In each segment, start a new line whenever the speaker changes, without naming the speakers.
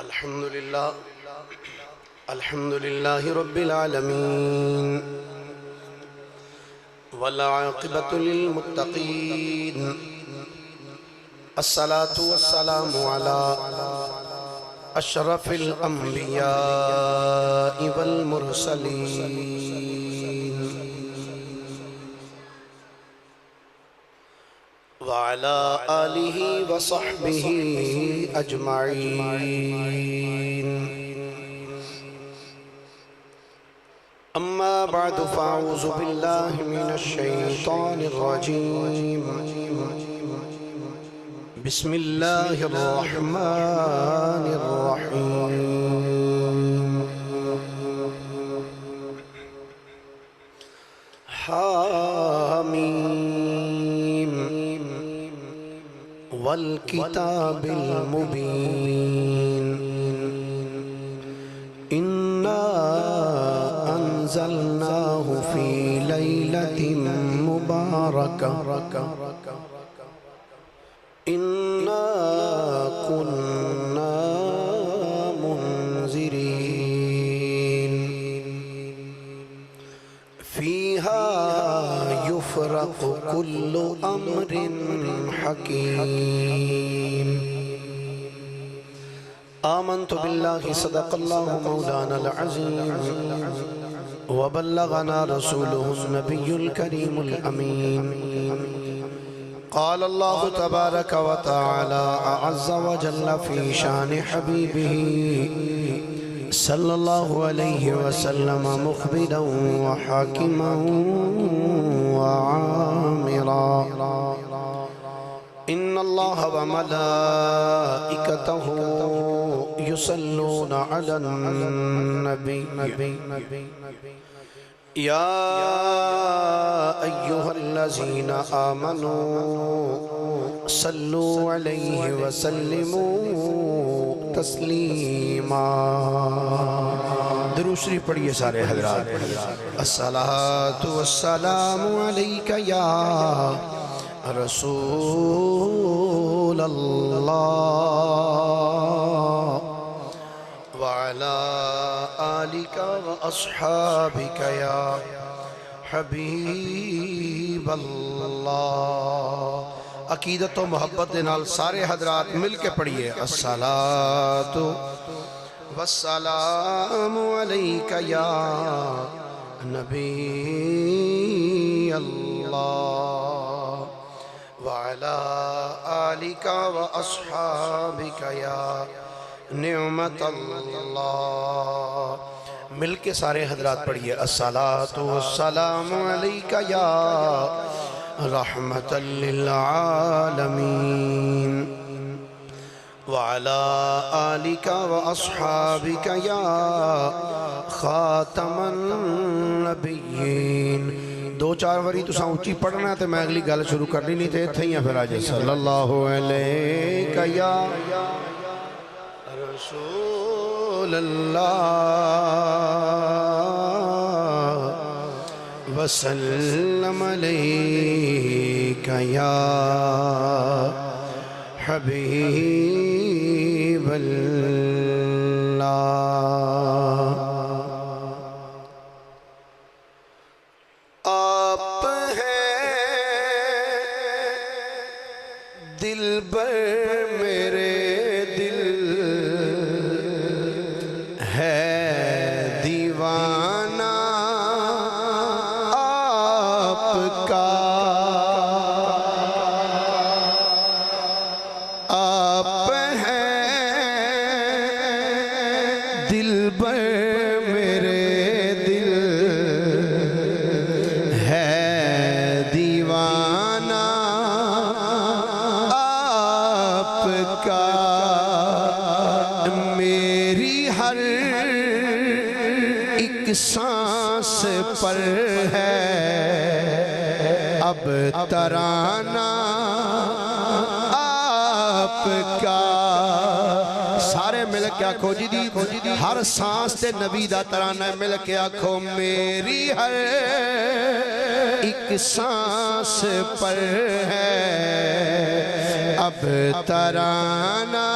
الحمد لله رب العالمين والعاقبة للمتقين الصلاة والسلام على أشرف الأنبياء والمرسلين وعلى آله وصحبه أجمعين أما بعد فأعوذ بالله من الشيطان الرجيم بسم الله الرحمن الرحيم حاميم والكتاب المبين إنا أنزلناه في ليلة مباركة إنا كنا منذرين فيها يفرق كل أمر حكيم آمنت بالله صدق الله مولانا العظيم وبلغنا رسوله النبي الكريم الأمين قال الله تبارك وتعالى أعز وجل في شان حبيبه صلى الله عليه وسلم مخبرا وحاكما وعامرا إن الله وملائكته يصلون على النبي يا أيها الذين آمنوا صلوا عليه وسلموا تسلیما درود شریف پڑھیے سارے حضرات الصلاة والسلام علیکہ یا رسول اللہ وعلى آلك وأصحابك يا حبیب اللہ عقیدت و محبت نال سارے حضرات مل کے پڑھیے الصلاة والسلام علیکہ یا نبی اللہ وعلى آلك وأصحابك يا نعمت اللہ مل کے سارے حضرات پڑھیے الصلاة والسلام علیکہ یا رحمت للعالمین وعلى آلك وأصحابك يا خاتم النبیین دو چار وری تو اونچی پڑھنا ہے تو میں اگلی گل شروع کرنی نہیں تھے تھیاں پھر آجے صلی اللہ علیہ یا رسول اللہ وسلم علیکہ یا حبیب اللہ آپ ہیں دلبر میرے دل ہے دیوانہ آپ کا آپ ہیں دلبر میرے دل ہے دیوانہ آپ کا میری ہر ایک سانس پر ہے اب ترانہ آپ کا سارے مل کے آکھو جی دی ہر سانس تے نبی دا ترانہ مل کے آکھو میری ہر ایک سانس پر ہے اب ترانہ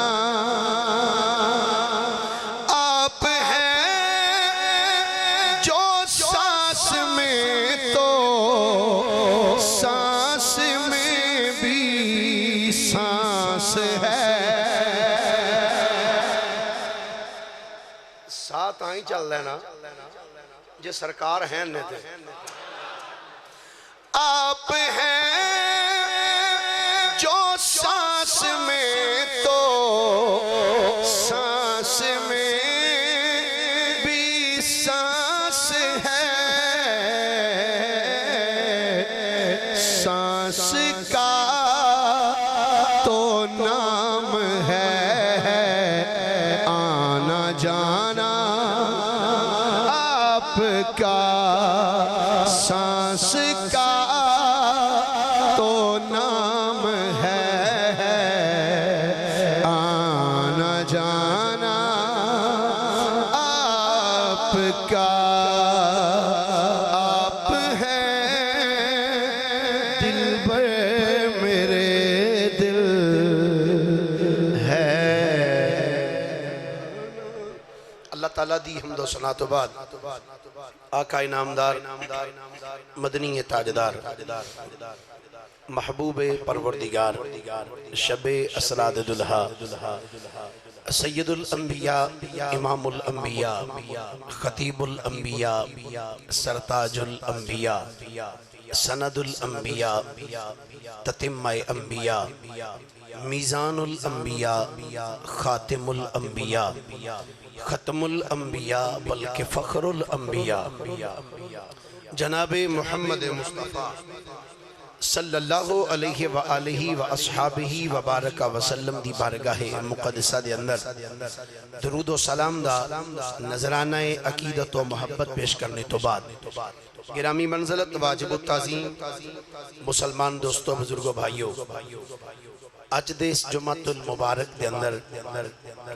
تاں ہی چل لینا جے سرکار ہیں نے تے آپ ہیں جو سانس میں تو سانس میں بھی سانس ہے سانس کا تو نام ہے آنا جانا آپ کا سانس کا تو نام ہے آنا جانا آپ کا آپ ہیں دلبر میرے دل ہے اللہ تعالیٰ دی حمد و ثنا تو بعد آقا انعامدار مدنی تاجدار محبوب پروردگار شب اسراد دلہا سید الانبیاء امام الانبیاء خطیب الانبیاء سرتاج الانبیاء سند الانبیاء تتمہ انبیاء میزان الانبیاء خاتم الانبیاء ختم الانبیاء بلکہ فخر الانبیاء جناب محمد مصطفیٰ صلی اللہ علیہ وآلہ وآصحابہ وبارک وسلم دی بارگاہ مقدسہ دے اندر درود و سلام دا نظرانہ عقیدت و محبت پیش کرنے تو بعد گرامی منزلت واجب التعظیم مسلمان دوستوں بزرگوں بھائیوں آج دے اس جمعۃ المبارک دے اندر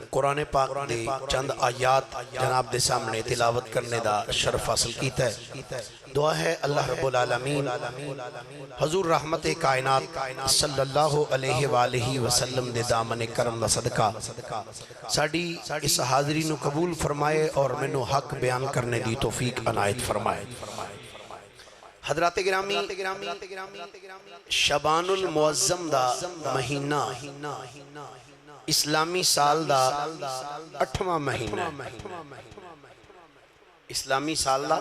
قرآن پاک دے چند آیات جناب دے سامنے تلاوت کرنے دا شرف حاصل کیتا ہے دعا ہے اللہ رب العالمین حضور رحمت کائنات صلی اللہ علیہ وآلہ وسلم دے دامن کرم دا صدقہ ساڑی اس حاضری نو قبول فرمائے اور منو حق بیان کرنے دی توفیق عنایت فرمائے حضرات گرامی شبان المعظم دا مہینہ اسلامی سال دا 8واں مہینہ اسلامی سال دا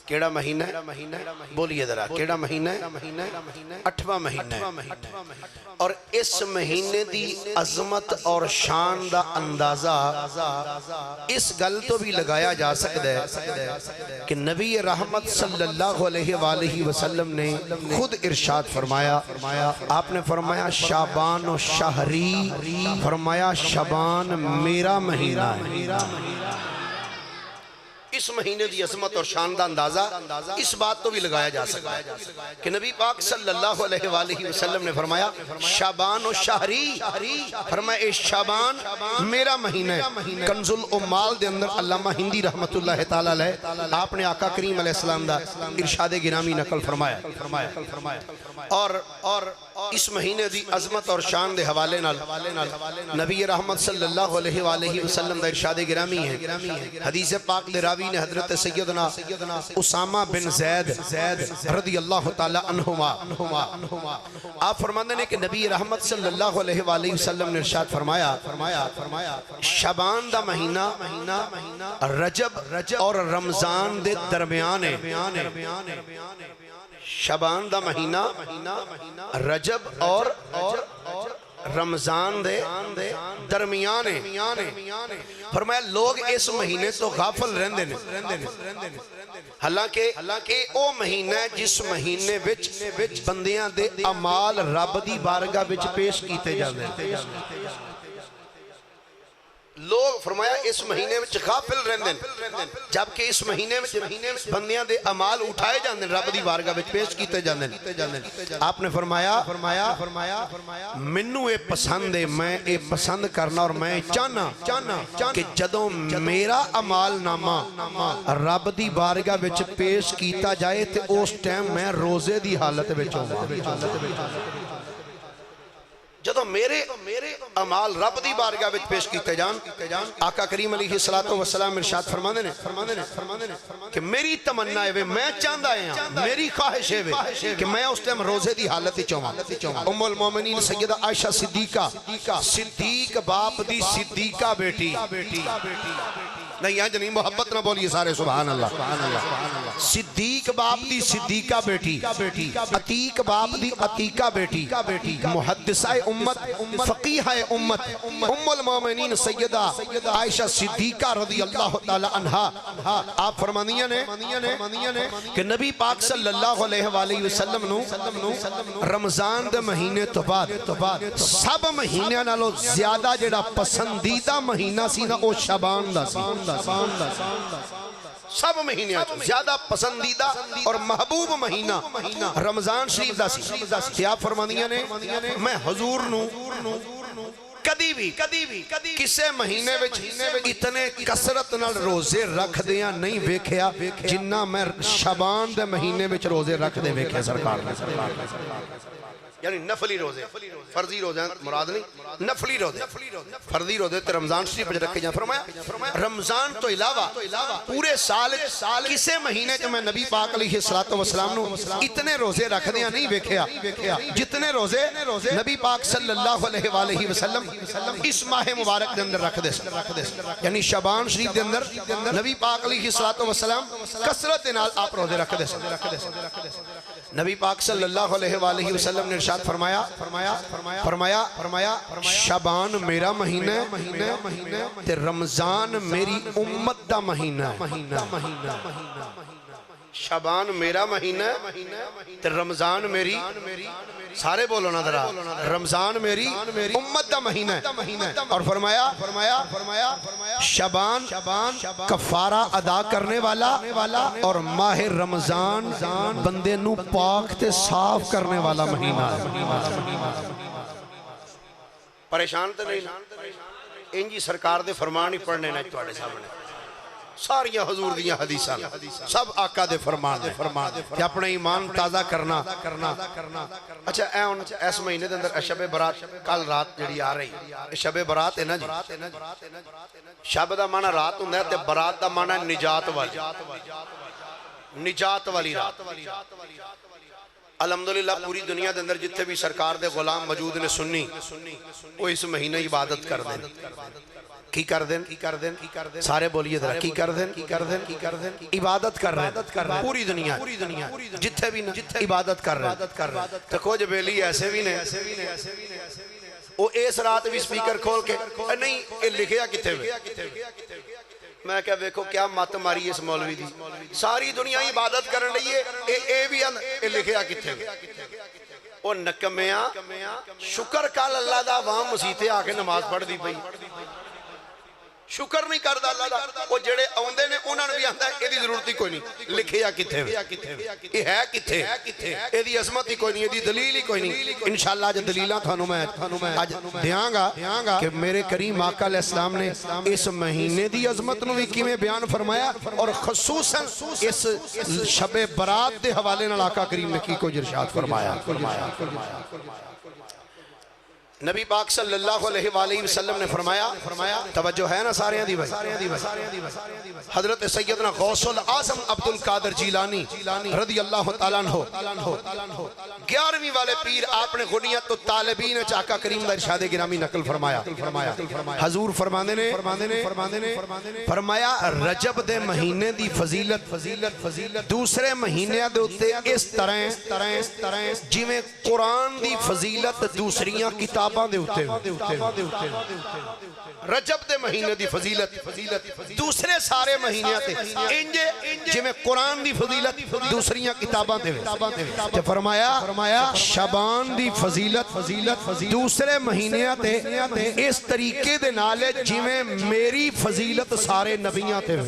کیڑا مہینہ ہے بولیے ذرا کیڑا مہینہ ہے 8واں مہینہ ہے اور اس مہینے دی عظمت اور شان دا اندازہ اس گل تو بھی لگایا جا سکتا ہے کہ نبی رحمت صلی اللہ علیہ وآلہ وسلم نے خود ارشاد فرمایا آپ نے فرمایا شعبان و شہری فرمایا شعبان میرا مہینہ ہے اس مہینے دی عظمت اور شان دا اندازہ اس بات تو بھی لگایا جا سکتا ہے کہ نبی پاک صلی اللہ علیہ وآلہ وسلم نے فرمایا شعبان و شہری فرمایا اے شعبان میرا مہینہ ہے کنز الامال دے اندر علامہ ہندی رحمت اللہ تعالیٰ علیہ آپ نے آقا کریم علیہ السلام دا ارشاد گرامی نقل فرمایا اور اس مہینے دی عظمت اور شان دے حوالے نال نبی رحمت صلی اللہ علیہ وآلہ وسلم دا ارشاد گرامی ہے حدیث پاک دے راوی نے حضرت سیدنا اسامہ بن زید رضی اللہ تعالی عنہما آپ فرماندے نے کہ نبی رحمت صلی اللہ علیہ وآلہ وسلم نے ارشاد فرمایا شعبان دا مہینہ رجب اور رمضان دے درمیان شعبان دا مہینہ رجب اور رمضان دے درمیان فرمایا لوگ اس مہینے تو غافل رہندے نے حالانکہ او مہینہ ہے جس مہینے وچ بندیاں دے اعمال رب دی بارگاہ وچ پیش کیتے جاندے ہیں لوگ فرمایا اس مہینے میں غافل رہندے جبکہ اس مہینے میں بندیاں دے اعمال اٹھائے جاندے رب دی بارگاہ وچ پیش کیتے جاندے آپ نے فرمایا منو اے پسند ہے میں اے پسند کرنا اور میں چاہنا کہ جدوں میرا عمال نامہ رب دی بارگاہ وچ پیش کیتا جائے تے اس ٹائم میں روزے دی حالت وچ ہوں جدو میرے عمال رب دی بارگاہ وچ پیش کیتے جان آقا کریم علیہ السلام ارشاد فرماندے نے کہ میری تمنا ہے میں چاہندا ہاں میری خواہش ہے کہ میں اس ٹائم روزے دی حالت وچ ہوں ام المومنین سیدہ عائشہ صدیق باپ دی صدیقہ بیٹی نہیں آج نہیں محبت نہ بولیے سارے سبحان اللہ صدیق باپ دی صدیقہ بیٹی عتیق باپ دی عتیقہ بیٹی محدثہ امت فقیہ امت ام المومنین سیدہ عائشہ صدیقہ رضی اللہ تعالی عنہا آپ فرمانیاں نے کہ نبی پاک صلی اللہ علیہ وآلہ وسلم نو رمضان دے مہینے تو بعد سب مہینے نالو زیادہ جڑا پسندیدہ مہینہ سی نا او شعبان دا سی سب مہینے زیادہ پسندیدہ اور محبوب مہینہ رمضان شریف دا سی آپ فرمانیاں نے میں حضور نو کدی بھی کسے مہینے وچ اتنے کسرت نال روزے رکھ دیاں نہیں ویکھیا جنہ میں شعبان دے مہینے وچ روزے رکھ دے ویکھے سرکار نے یعنی نفلی روزے فرضی روزے مراد نہیں نفلی روزے فرضی روزے تے رمضان شریف پر رکھے جائیں فرمایا رمضان تو علاوہ پورے سال کسے مہینے جو میں نبی پاک علیہ السلام نو اتنے روزے رکھ دیا نہیں ویکھیا جتنے روزے نبی پاک صلی اللہ علیہ وآلہ وسلم اس ماہ مبارک دے اندر رکھ دے یعنی شعبان شریف دے اندر نبی پاک علیہ السلام کثرت نال آپ روزے رکھ دے نبی پاک صلی اللہ علیہ وآلہ وسلم نے ارشاد فرمایا شعبان میرا مہینہ ہے تے رمضان میری امت دا مہینہ ہے شعبان میرا مہینہ ہے تے رمضان میری سارے بولو نا ذرا رمضان میری امت دا مہینہ ہے اور فرمایا شعبان کفارہ ادا کرنے والا اور ماہ رمضان بندے نو پاک تے صاف کرنے والا مہینہ ہے پریشان تے نہیں انجی سرکار دے فرمان ہی پڑھنے نہ توڑے سامنے ساریاں حضور دیاں حدیثاں سب آقا دے فرمان کہ اپنے ایمان تازہ کرنا اچھا ایس مہینے دے اندر شب برات کل رات جڑی آ رہی شب برات ہے نا جی شب دا معنی رات ہوں ہے تے برات دا معنی نجات والی رات الحمدللہ پوری دنیا دے اندر جتنے بھی سرکار دے غلام موجود نے سنی وہ اس مہینہ عبادت کر دیں کی کر دیں سارے بولیے ذرا کی کر دیں عبادت کر رہے ہیں پوری دنیا جتھے بھی عبادت کر رہے ہیں تو کچھ بیلی ایسے بھی نے وہ اس رات بھی سپیکر کھول کے نہیں یہ لکھیا کتے ہوئے میں کہا دیکھو کیا مات ماری اس مولوی دی ساری دنیا عبادت کرن لئیے اے بھی لکھیا کتے ہوئے وہ نکمیاں شکر کال اللہ دا وہاں مسیطے آکے نماز پڑھ دی پئی شکر نہیں کردہ اللہ دا وہ جڑے اوندے نے انہوں نے بھی آتا ہے ایدی ضرورت ہی کوئی نہیں لکھیا کتے ہوئے یہ ہے کتے ایدی عظمت ہی کوئی نہیں ایدی دلیل ہی کوئی نہیں انشاءاللہ آج دلیلہ تھانوں میں آج دیاں گا کہ میرے کریم آقا علیہ السلام نے اس مہینے دی عظمت نو بھی کیمیں بیان فرمایا اور خصوصاً اس شب برات دے حوالے نال آقا کریم نے کی کو ارشاد فرمایا نبی پاک صلی اللہ علیہ وآلہ وسلم نے فرمایا توجہ ہے نا سارے دی بھائی حضرت سیدنا غوث العظم عبد القادر جیلانی رضی اللہ تعالیٰ عنہ 11ویں والے پیر آپ نے غنیت و طالبین آقا کریم دا ارشاد گرامی نقل فرمایا حضور فرماندے نے فرمایا رجب دے مہینے دی فضیلت دوسرے مہینے دے ہوتے اس طرح جویں قرآن دی فضیلت دوسریاں کتاب رجب دے مہینے دی فضیلت دوسرے سارے مہینے تے انجے جی میں قرآن دی فضیلت دوسریاں کتاباں دے جو فرمایا شعبان دی فضیلت دوسرے مہینے تے اس طریقے دے نالے جی میں میری فضیلت سارے نبیاں تے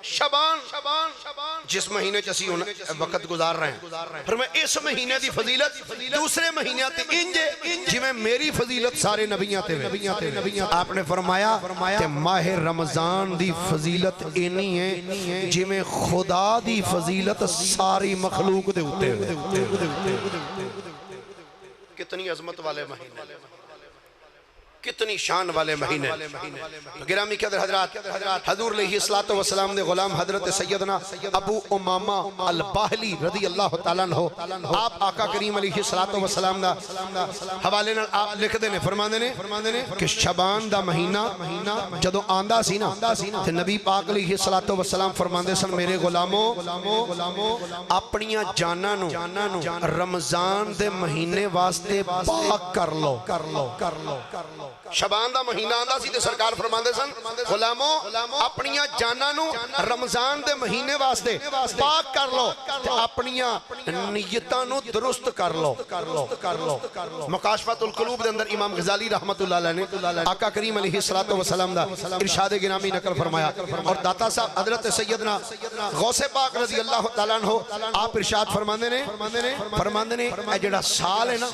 شعبان جس مہینے چسی وقت گزار رہے ہیں پھر میں اس مہینے دی فضیلت دوسرے مہینے تے انجے جی میں میری فضیلت سارے نبیاں تے آپ نے فرمایا کہ ماہ رمضان دی فضیلت اینی ہے جی میں خدا دی فضیلت ساری مخلوق دے ہوتے کتنی عظمت والے مہینے کتنی شان والے مہینے. تو گرامی قدر حضرات، حضور علیہ الصلوۃ والسلام دے غلام حضرت سیدنا ابو امامہ الباہلی رضی اللہ تعالیٰ عنہ، آپ آقا کریم علیہ الصلوۃ والسلام دا حوالے نال آپ لکھ دے نے، فرماندے نے کہ شعبان دا مہینہ جدوں آندا سی نا تے نبی پاک علیہ الصلوۃ والسلام فرماندے سن میرے غلاموں اپنیاں جاناں نو رمضان دے مہینے واسطے پاک کر لو. شعبان دا مہینہ آندا سی تے سرکار فرماندے سن غلاموں اپنیاں جاناں نو رمضان دے مہینے واسطے پاک کر لو تے اپنیاں نیتاں نو درست کر لو. مکاشفۃ القلوب دے اندر امام غزالی رحمت اللہ علیہ نے آقا کریم علیہ الصلوۃ والسلام دا ارشاد گرامی نقل فرمایا، اور داتا صاحب حضرت سیدنا غوث پاک رضی اللہ تعالیٰ عنہ آپ ارشاد فرماندے نے اے جڑا سال ہے نا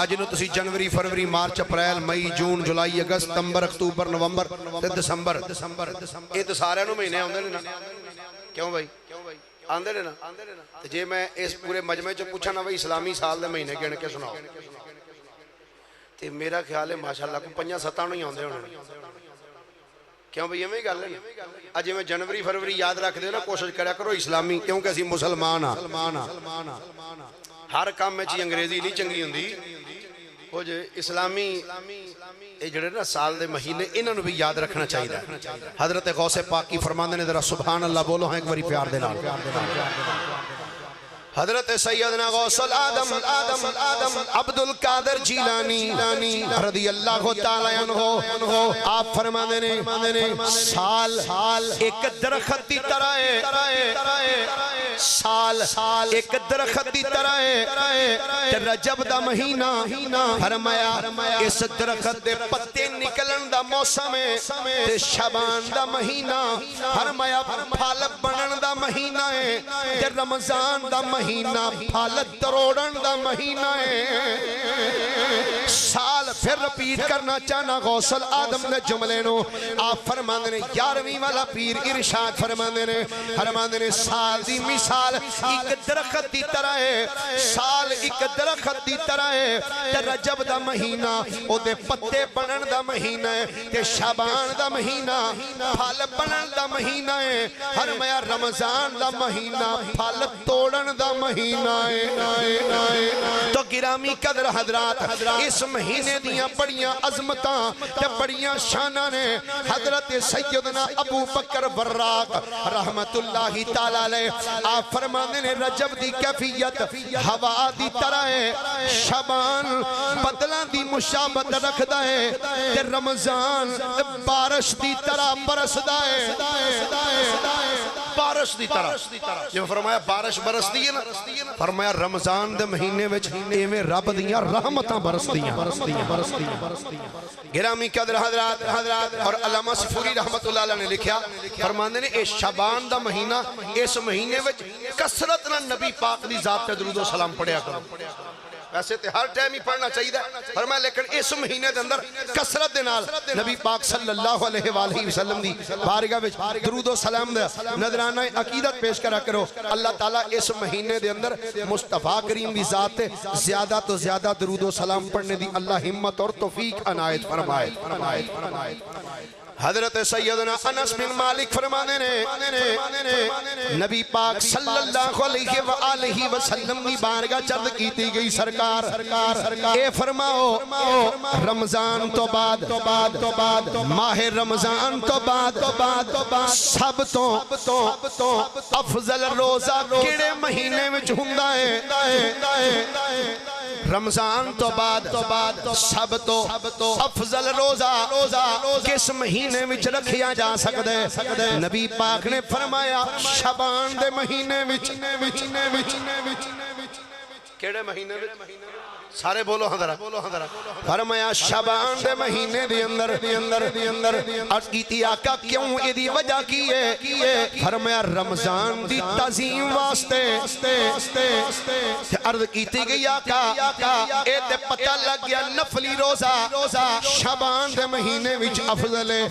اج نو تسی جنوری فروری مارچ اپریل مئی جون جولائی اگست ستمبر اکتوبر نومبر تے دسمبر اے تے سارے نو مہینے آندے نے نا. کیوں بھائی آندے نے نا؟ تے جے میں اس پورے مجمع چ پوچھا نا بھائی اسلامی سال دے مہینے گن کے سناؤ تے میرا خیال ہے ماشاءاللہ کو 5-7 نو ہی آندے ہونے. کیوں بھئی ایویں گل ہے اج میں جنوری فروری یاد رکھ دے نا، کوشش کریا کرو اسلامی، کیونکہ اسی مسلمان ہاں. ہر کام میں چی انگریزی نہیں چنگی ہوندی، وہ جو اسلامی اے جڑے نا سال دے مہینے انہاں نو بھی یاد رکھنا چاہیے. حضرت غوث پاک کی فرماندے نے ذرا سبحان اللہ بولو ہیں ایک باری پیار دے نال. حضرت سیدنا غوث العالم عبد القادر جیلانی رضی اللہ تعالیٰ عنہ آپ فرماندے نے سال ایک درخت دی طرح ہے، سال ایک درخت دی طرح ہے. رجب دا مہینہ فرمایا اس درخت دے پتے نکلن دا موسم ہے تے شعبان دا مہینہ فرمایا پھل بنن دا مہینہ ہے تے رمضان دا مہینہ پھل تروڑن دا مہینہ ہے. سال پھر رپیٹ کرنا چاہنا غوث العالم نے جملے نو آپ فرماندے نے 11ویں والا پیر ارشاد فرماندے نے سال دی مثال ایک درخت دی طرح ہے، سال ایک درخت دی طرح ہے تے رجب دا مہینہ او دے پتے بنن دا مہینہ ہے تے شعبان دا مہینہ پھل بنن دا مہینہ ہے. فرمایا رمضان دا مہینہ پھل توڑن دا مہینہ ہے. تو گرامی قدر حضرات اس مہینے دیاں بڑیاں عظمتاں تے بڑیاں شاناں نے. حضرت سیدنا ابو بکر براق رحمت اللہ تعالیٰ علیہ آپ فرماندے نے رجب دی کیفیت ہوا دی طرح ہے، شعبان بدلاں دی مشابہت رکھدا ہے تے رمضان بارش دی طرح برسدا ہے. بارش دی طرح جب فرمایا بارش برسدی ہے نا، فرمایا رمضان دے مہینے وچ ایویں رب دیاں رحمتاں برسدیاں. گرامی قدر حضرات اور علامہ صفوری رحمت اللہ علیہ نے لکھیا فرماندے نے اے شعبان دا مہینہ اس مہینے وچ کثرت نال نبی پاک دی ذات تے درود و سلام پڑھیا کرو. ویسے تے ہر ٹائم ہی پڑھنا چاہیے فرمایا لیکن اس مہینے دے اندر کثرت دے نال نبی پاک صلی اللہ علیہ وآلہ وسلم دی بارگاہ وچ درود و سلام دے نذرانہ عقیدت پیش کرا کرو. اللہ تعالیٰ اس مہینے دے اندر مصطفیٰ کریم دی ذات تے زیادہ تو زیادہ درود و سلام پڑھنے دی اللہ ہمت اور توفیق عنایت فرمائے. حضرت سیدنا انس بن مالک فرمانے نے نبی پاک صلی اللہ علیہ وآلہ وسلم کی بارگاہ چرد کیتی گئی سرکار اے فرماؤ رمضان تو بعد ماہ رمضان تو بعد سب تو افضل روزہ کیڑے مہینے میں ہوندا ہے؟ رمضان تو بعد سب تو افضل روزہ کس مہینے میں رکھیا جا سکتا ہے؟ نبی پاک نے فرمایا شعبان دے مہینے کیڑے مہینے سارے بولو حضرت فرمایا شعبان دے مہینے دے اندر عرض کیتی آقا کیوں یہ دی وجہ کی ہے؟ فرمایا رمضان دی تعظیم واسطے. عرض کیتی گئی آقا اے تے پتہ لگ گیا نفلی روزہ شعبان دے مہینے وچ افضل ہے.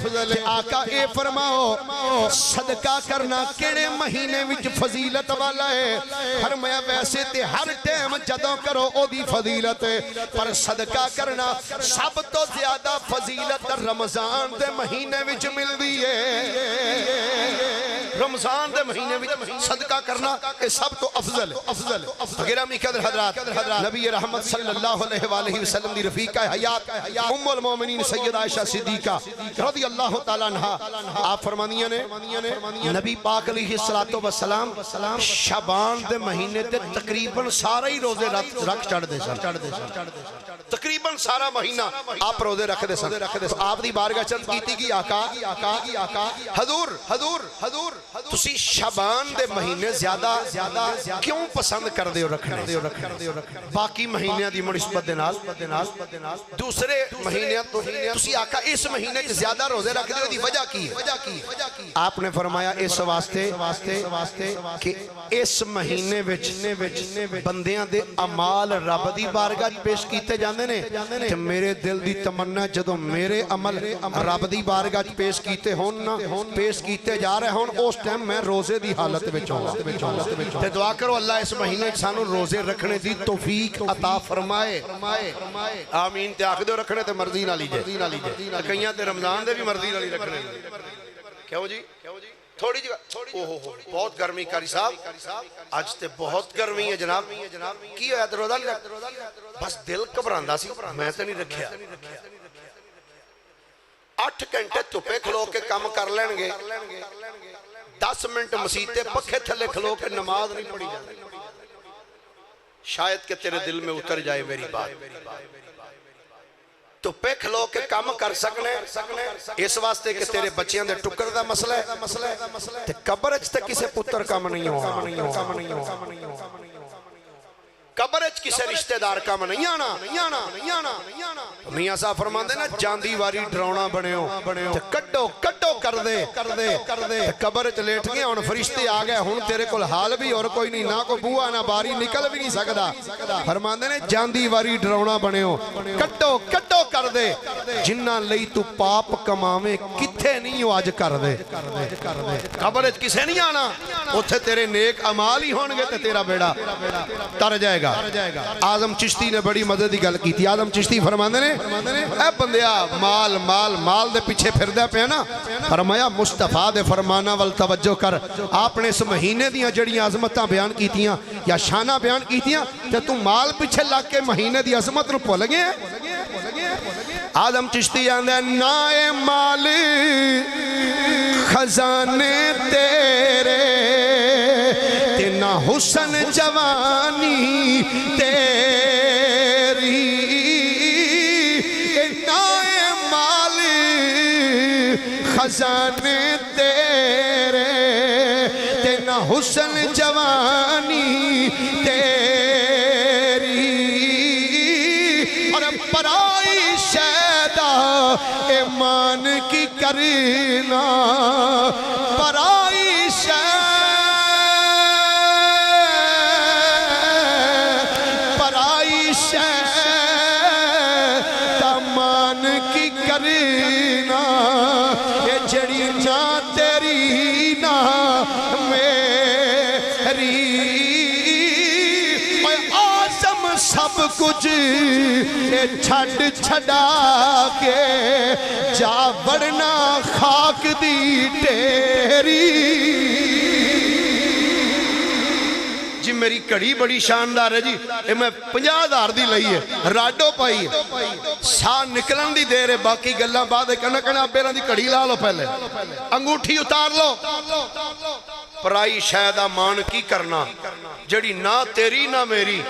آقا اے فرماؤ صدقہ کرنا کیڑے مہینے وچ فضیلت والا ہے؟ فرمایا ویسے تے ہر ٹائم جدوں کرو او دی فضیلت فضیلت پر صدقہ کرنا سب تو زیادہ فضیلت رمضان دے مہینے وچ ملدی ہے رمضان دے مہینے وچ صدقہ کرنا کہ سب تو افضل ہے گرامی قدر حضرات نبی رحمت صلی اللہ علیہ وآلہ وسلم دی رفیقہ حیات ام المومنین سید عائشہ صدیقہ رضی اللہ تعالیٰ عنہ آپ فرمانیاں نے نبی پاک علیہ السلام شعبان دے مہینے تے تقریباً سارا ہی روزے رکھ چڑھ دے سن تقریباً سارا مہینہ آپ روزے رکھ دے سن آپ دی بارگاہ چند کیتی کی آقا حضور تسی شعبان دے مہینے زیادہ کیوں پسند کر دے رکھنے باقی مہینے دی منسبت دے نال دوسرے مہینے تسی آقا اس مہینے کے زیادہ روزے رکھ دے دی وجہ کی ہے آپ نے فرمایا اس واسطے کہ اس مہینے بندیاں دے عمال رب دی بارگاہ پیش کیتے جاندے نے کہ میرے دل دی تمنا جدوں میرے عمل رب دی بارگاہ پیش کیتے ہون نا پیش کیتے جا رہے ہون اس ٹائم میں روزے دی حالت وچ ہوں تے دعا کرو اللہ اس مہینے سانو روزے رکھنے دی توفیق عطا فرمائے آمین تے آکھ دیو رکھنے تے مرضی نال ہی جے کئیاں تے رمضان دے بھی مرضی نال ہی رکھنے کیوں جی تھوڑی جگہ بہت گرمی کاری صاحب آج تے بہت گرمی ہے جناب کی ہویا تے روزہ نہیں رکھ بس دل گھبراندا سی میں تے نہیں رکھیا 8 گھنٹے تپے کھلو کے کام کر لین گے 10 منٹ مسیح تے پکھے تھلے کھلو کے نماز نہیں پڑھی جاتی شاید کہ تیرے دل میں اتر جائے میری بات تو پہ کھلو کے کام کر سکنے اس واسطے کہ تیرے بچیاں دے ٹکر دا مسئلہ ہے تے قبر اچ تے کسے پتر کام نہیں ہو قبر اچ کسے رشتہ دار کام نہیں آنا میاں صاحب فرماندے نا جاندی واری ڈراؤنا بنے ہو تے کڈو کر دے قبر اچ لیٹ گئے ہن فرشتے آ گئے ہن تیرے کول حال بھی اور کوئی نہیں نہ کو بوہا نہ باری نکل بھی نہیں سکدا فرماندے نے جاندی واری ڈراؤنا بنے ہو کڈو کر دے جنہ لئی تو پاپ کماویں کتھے نہیں ہو آج کر دے قبر اچ کسے نہیں آنا اوتھے تیرے نیک اعمال ہی ہون گے تے تیرا بیڑا تر جائے گا آدم چشتی نے بڑی مدد دی گل کی تھی آدم چشتی فرماندے نے اے بندیا مال دے پیچھے پھر دے پہ نا فرمایا مصطفیٰ دے فرمانا والتوجہ کر آپ نے اس مہینے دیاں جڑیاں عظمتاں بیان کی تیاں یا شانہ بیان کی تیاں تے تو مال پیچھے لگ کے مہینے دی عظمت نو بھول گئے آدم چشتی آندے نائے مال خزانے تیرے تے نہ حسن جوانی تیری نائے مال خزانے تیرے تے نہ حسن جوانی تیری اور پرائی شیدہ ایمان کی کرنا پرائی شیدہ تمان کی کرنا یہ جڑی نہ تیری نہ میری میں آزم سب کچھ چھڑا کے جا بڑھنا خاک دی تیری جی میری کڑی بڑی شاندار ہے جی میں 50,000 دی لئی ہے راڈو پائی ہے ساہ نکلن دی دیر ہے باقی گلہ بعد ہے کہنا بیران دی کڑی لا لو پہلے انگوٹھی اتار لو پرائی شاہدہ مان کی کرنا جڑی نہ تیری نہ میری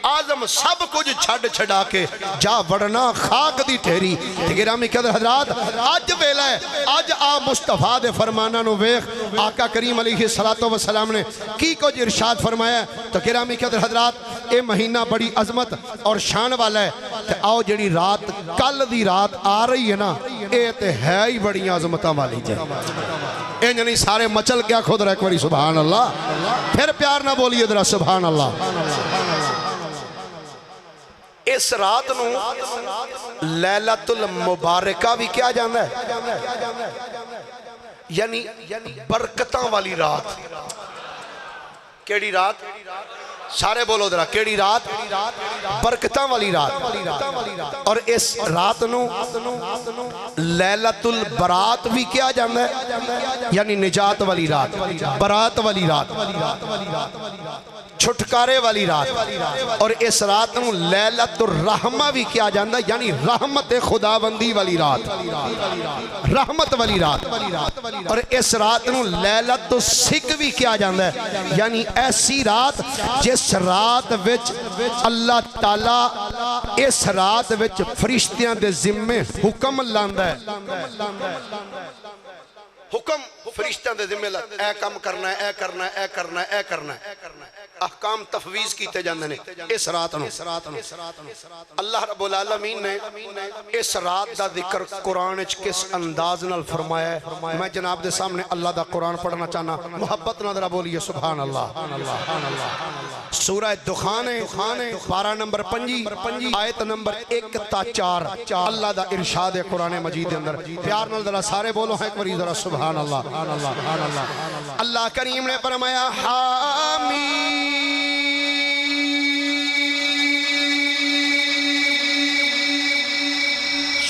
آزم سب کچھ چھڑا کے جا وڑنا خاک دی ٹھہری گرامی قدر حضرات آج ویلا ہے آج آ مصطفیٰ دے فرمانا نو ویخ آقا کریم علیہ السلام نے کی کو جی ارشاد فرمایا تو گرامی قدر حضرات اے مہینہ بڑی عظمت اور شان والا ہے کہ آؤ جڑی رات کل دی رات آ رہی ہے نا اے تے ہے ہی بڑی عظمتاں والی جائے اے جنہی سارے مچل کیا خود رہ ایک باری سبحان اللہ پھر پیار نہ بولیے درہ سبحان اللہ اس رات نو لیلۃ المبارکہ بھی کیا جانا ہے یعنی برکتاں والی رات کیڑی رات سارے بولو ذرا کیڑی رات برکتاں والی رات اور اس رات نو لیلۃ البرات بھی کیا جاندا ہے یعنی نجات والی رات برات والی رات چھٹکارے والی رات اور اس رات نو لیلۃ الرحمہ بھی کیا جاندا ہے یعنی رحمت خداوندی والی رات رحمت والی رات اور اس رات نو لیلۃ السک بھی کیا جاندا ہے یعنی ایسی رات جس رات وچ اللہ تعالی اس رات وچ فرشتیاں دے ذمے حکم لاندا ہے حکم فرشتیاں دے ذمے لاندا اے کام کرنا ہے اے کرنا ہے اے کرنا ہے اے کرنا ہے احکام تفویض کیتے جاندے نے اس رات نو اللہ رب العالمین نے اس رات دا ذکر قرآن وچ کس انداز نال فرمایا ہے میں جناب دے سامنے اللہ دا قرآن پڑھنا چاہنا محبت نال ذرا بولیے سبحان اللہ سورہ دخان پارہ نمبر 5 آیت نمبر 1 تا 4 اللہ دا ارشاد ہے قرآن مجید دے اندر پیار نال ذرا سارے بولو ہیں ایک بار ذرا سبحان اللہ اللہ کریم نے فرمایا حامیم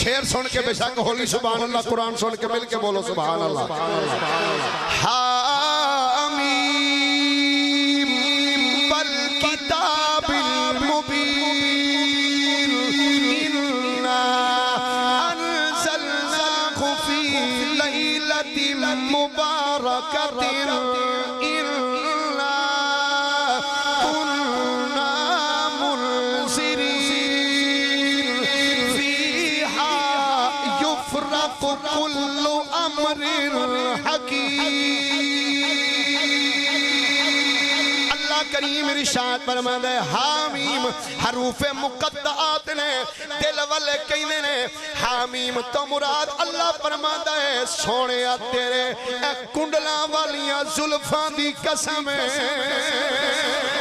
شعر سن کے بے شک ہولی سبحان اللہ قرآن سن کے مل کے بولو سبحان اللہ حامیم والکتاب المبین انا انزلناہ فی لیلۃ مبارکۃ کریم ارشاد فرماتا ہے حامیم حروف مقطعات نے دل والے کہنے نے حامیم تو مراد اللہ فرماتا ہے سونیا تیرے اے کنڈلاں والیاں زلفاں دی قسم ہے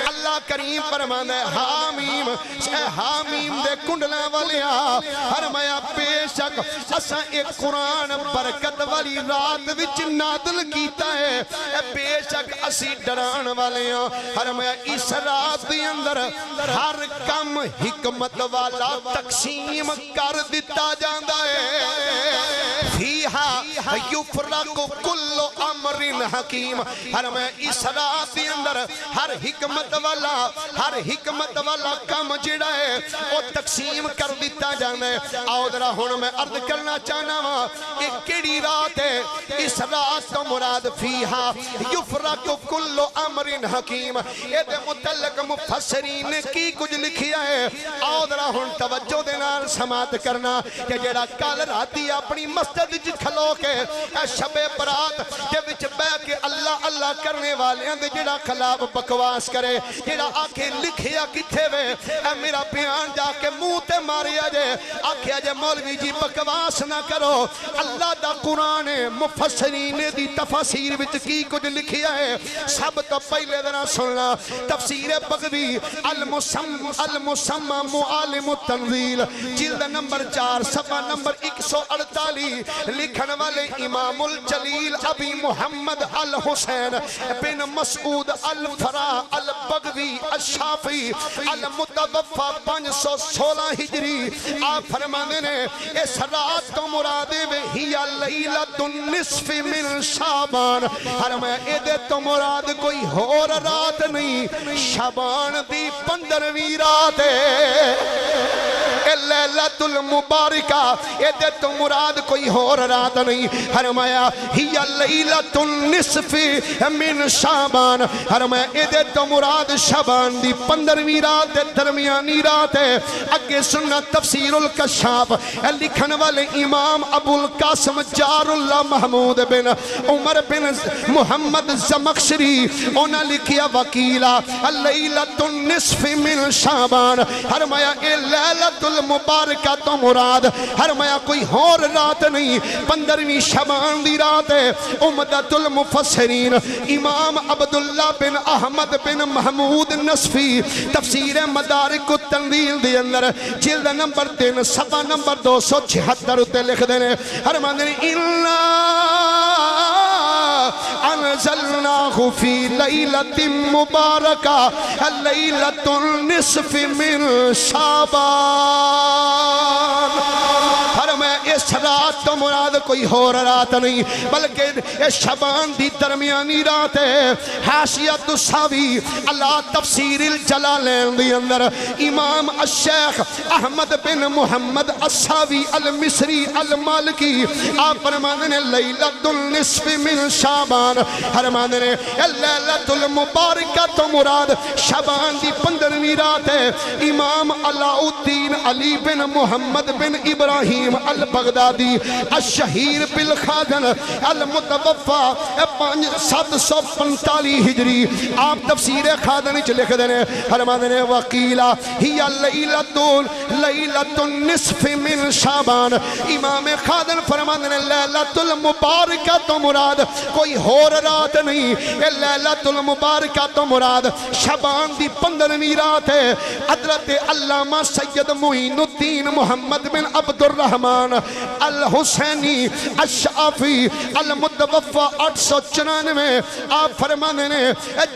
اللہ کریم فرماتا ہے حامیم اے حامیم دے کنڈلاں والیاں فرمایا بے شک اساں ایک قرآن برکت والی رات وچ نازل کیتا ہے اے بے شک اسی ڈران والیاں فرمایا اس رات دی اندر ہر کم حکمت والا تقسیم کر دیتا جاندا ہے فیہا یفرق کل امر حکیم فرمایا اس رات دی اندر ہر حکمت والا کم جڑا ہے وہ تقسیم کر دیتا جاندا ہے آؤ ذرا ہن میں عرض کرنا چاہنا وا ایک کیڑی رات ہے اس رات کا مراد فیہا یفرق کل امر حکیم دے متعلق مفسرین نے کی کچھ لکھیا ہے آؤ ذرا ہن توجہ دے نال سماعت کرنا کہ جڑا کل راتی اپنی مسجد وچ کھلو کے اے شب برات دے وچ بیٹھ کے اللہ اللہ کرنے والیاں دے جڑا خلاف بکواس کرے جڑا آکھے لکھیا کتھے وے اے میرا بیان جا کے منہ تے ماریا جے آکھیا جے مولوی جی بکواس نہ کرو اللہ دا قرآن مفسرین دی تفاسیر وچ کی کچھ لکھیا ہے سب تو پہلے ذرا سننا تفسیر بغوی المسمى معالم التنزیل جلد نمبر 4 صفحہ نمبر 148 لکھن والے امام الجلیل ابی محمد الحسین بن مسعود الفرا البغوی الشافعی المتوفى 516 ہجری آپ فرمانے نے اس رات کو مرادے میں ہی لیلۃ النصف من شعبان فرمایا اے تو مراد کوئی اور رات نہیں شعبان دی 15ویں رات ہے اے لیلۃ المبارکہ اے تو مراد کوئی اور رات نہیں فرمایا ہی لیلۃ النصف من شعبان فرمایا اے تو مراد شعبان دی 15ویں رات درمیانی رات ہے اگے سننا تفسیر الکشاف لکھن والے امام ابو القاسم جار اللہ محمود بن عمر بن محمد زمخشری انہاں لکھیا وکیلا لیلۃ النصف من شعبان فرمایا اے لیلۃ المبارکہ تو مراد فرمایا کوئی اور رات نہیں 15ویں شعبان دی رات ہے عمدۃ المفسرین امام عبداللہ بن احمد بن محمود نصفی تفسیر مدارک التنزیل دی اندر جلد نمبر 3 صفحہ نمبر 276 تے لکھ دینے فرماندے انزلناہ فی لیلۃ مبارکہ لیلۃ النصف من شعبان. فرمایا اس رات تو مراد کوئی اور رات نہیں بلکہ اس شعبان دی درمیانی رات ہے. حاشیۃ الساوی اللہ تفسیر الجلالین دی اندر امام الشیخ احمد بن محمد الساوی المصری المالکی آپ فرماتے ہیں لیلۃ النصف من شعبان فرماتے ہیں لیلۃ المبارکہ تو مراد شعبان دی 15ویں رات ہے. امام علاء الدین علی بن محمد بن ابراہیم البغدادی الشہیر بالخازن المتوفا 745 ہجری آپ تفسیر خازن چ لکھ دینے فرماتے ہیں وقیلا ہی لیلۃ النصف من شعبان. امام خازن فرماتے ہیں لیلۃ المبارکہ تو مراد کوئی اور رات نہیں لیلۃ المبارکہ تو مراد شعبان دی 15ویں رات ہے. حضرت علامہ سید معین الدین محمد بن عبد الرحمن الحسینی الشافعی المتوفا 894 آپ فرمانے نے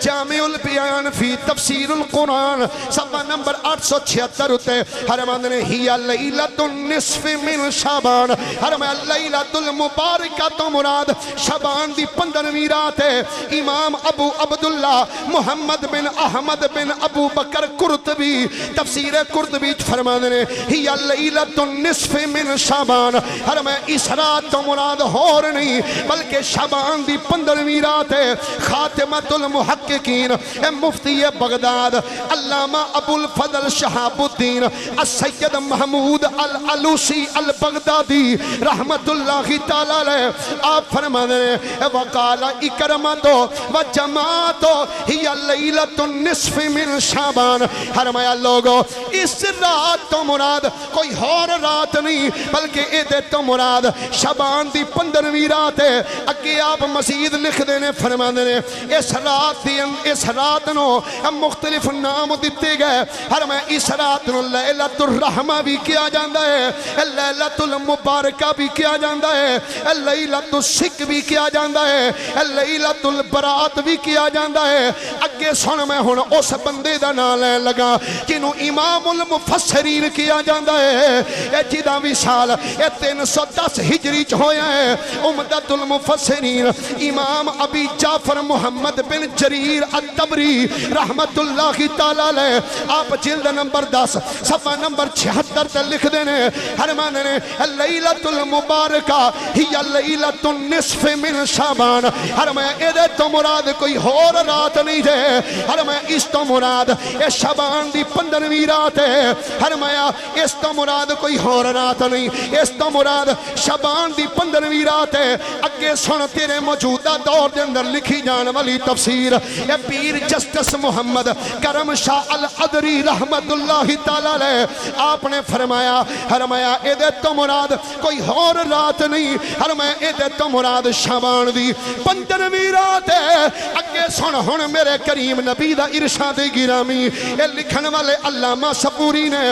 جامع البیان فی تفسیر القرآن صفحہ نمبر 876 ہوتے فرمانے نے ہی لیلۃ النصف من شعبان فرمایا لیلۃ المبارکہ تو مراد شعبان دی 15ویں رات ہے. امام ابو عبداللہ محمد بن احمد بن ابو بکر قرطبی تفسیر قرطبی فرمانے نے ہی لیلۃ النصف من شعبان فرمایا اس رات تو مراد اور نہیں بلکہ شعبان دی 15ویں رات ہے. خاتمۃ المحققین مفتی بغداد علامہ ابو الفضل شہاب الدین السید محمود العلوسی البغدادی رحمت اللہ تعالی علیہ آپ فرمانے ہیں وقال اکرمتو وجماعتو ہی لیلۃ النصف من شعبان فرمایا لوگو اس رات تو مراد کوئی اور رات نہیں بلکہ ایدے تو مراد شعبان دی 15ویں رات ہے. اگے آپ مزید لکھ دینے فرمانے ہیں اس رات نو مختلف نام دیتے گئے فرمایا اس رات نو لیلۃ الرحمہ بھی کیا جاندہ ہے لیلۃ المبارکہ بھی کیا جاندہ ہے لیلۃ الشک بھی کیا جاندہ ہے لیلۃ البرات بھی کیا جاندہ ہے. اگے سن میں ہن اس بندے دا نام لین لگا جنہوں امام المفسرین کیا جاندہ ہے جدا وصال 310 ہجری چ ہویا ہے. عمدۃ المفسرین امام ابی جعفر محمد بن جریر الطبری رحمت اللہ تعالی علیہ آپ جلد نمبر 10 صفحہ نمبر 76 تے لکھ دینے فرمانے نے لیلۃ المبارکہ ہی لیلۃ النصف من شعبان فرمایا اے تو مراد کوئی اور رات نہیں ہے فرمایا اس تو مراد اے شعبان دی 15ویں رات ہے فرمایا اس تو مراد کوئی اور رات نہیں اس تو مراد شعبان دی 15ویں رات ہے. اگے سن تیرے موجودہ دور دے اندر لکھی جان والی تفسیر اے پیر جسٹس محمد کرم شاہ القدری رحمت اللہ تعالی علیہ آپ نے فرمایا اے دے تو مراد کوئی اور رات نہیں فرمایا اے دے تو مراد شعبان دی 15ویں رات ہے. اگے سن ہن میرے کریم نبی دا ارشاد گرامی اے لکھن والے علامہ صبوری نے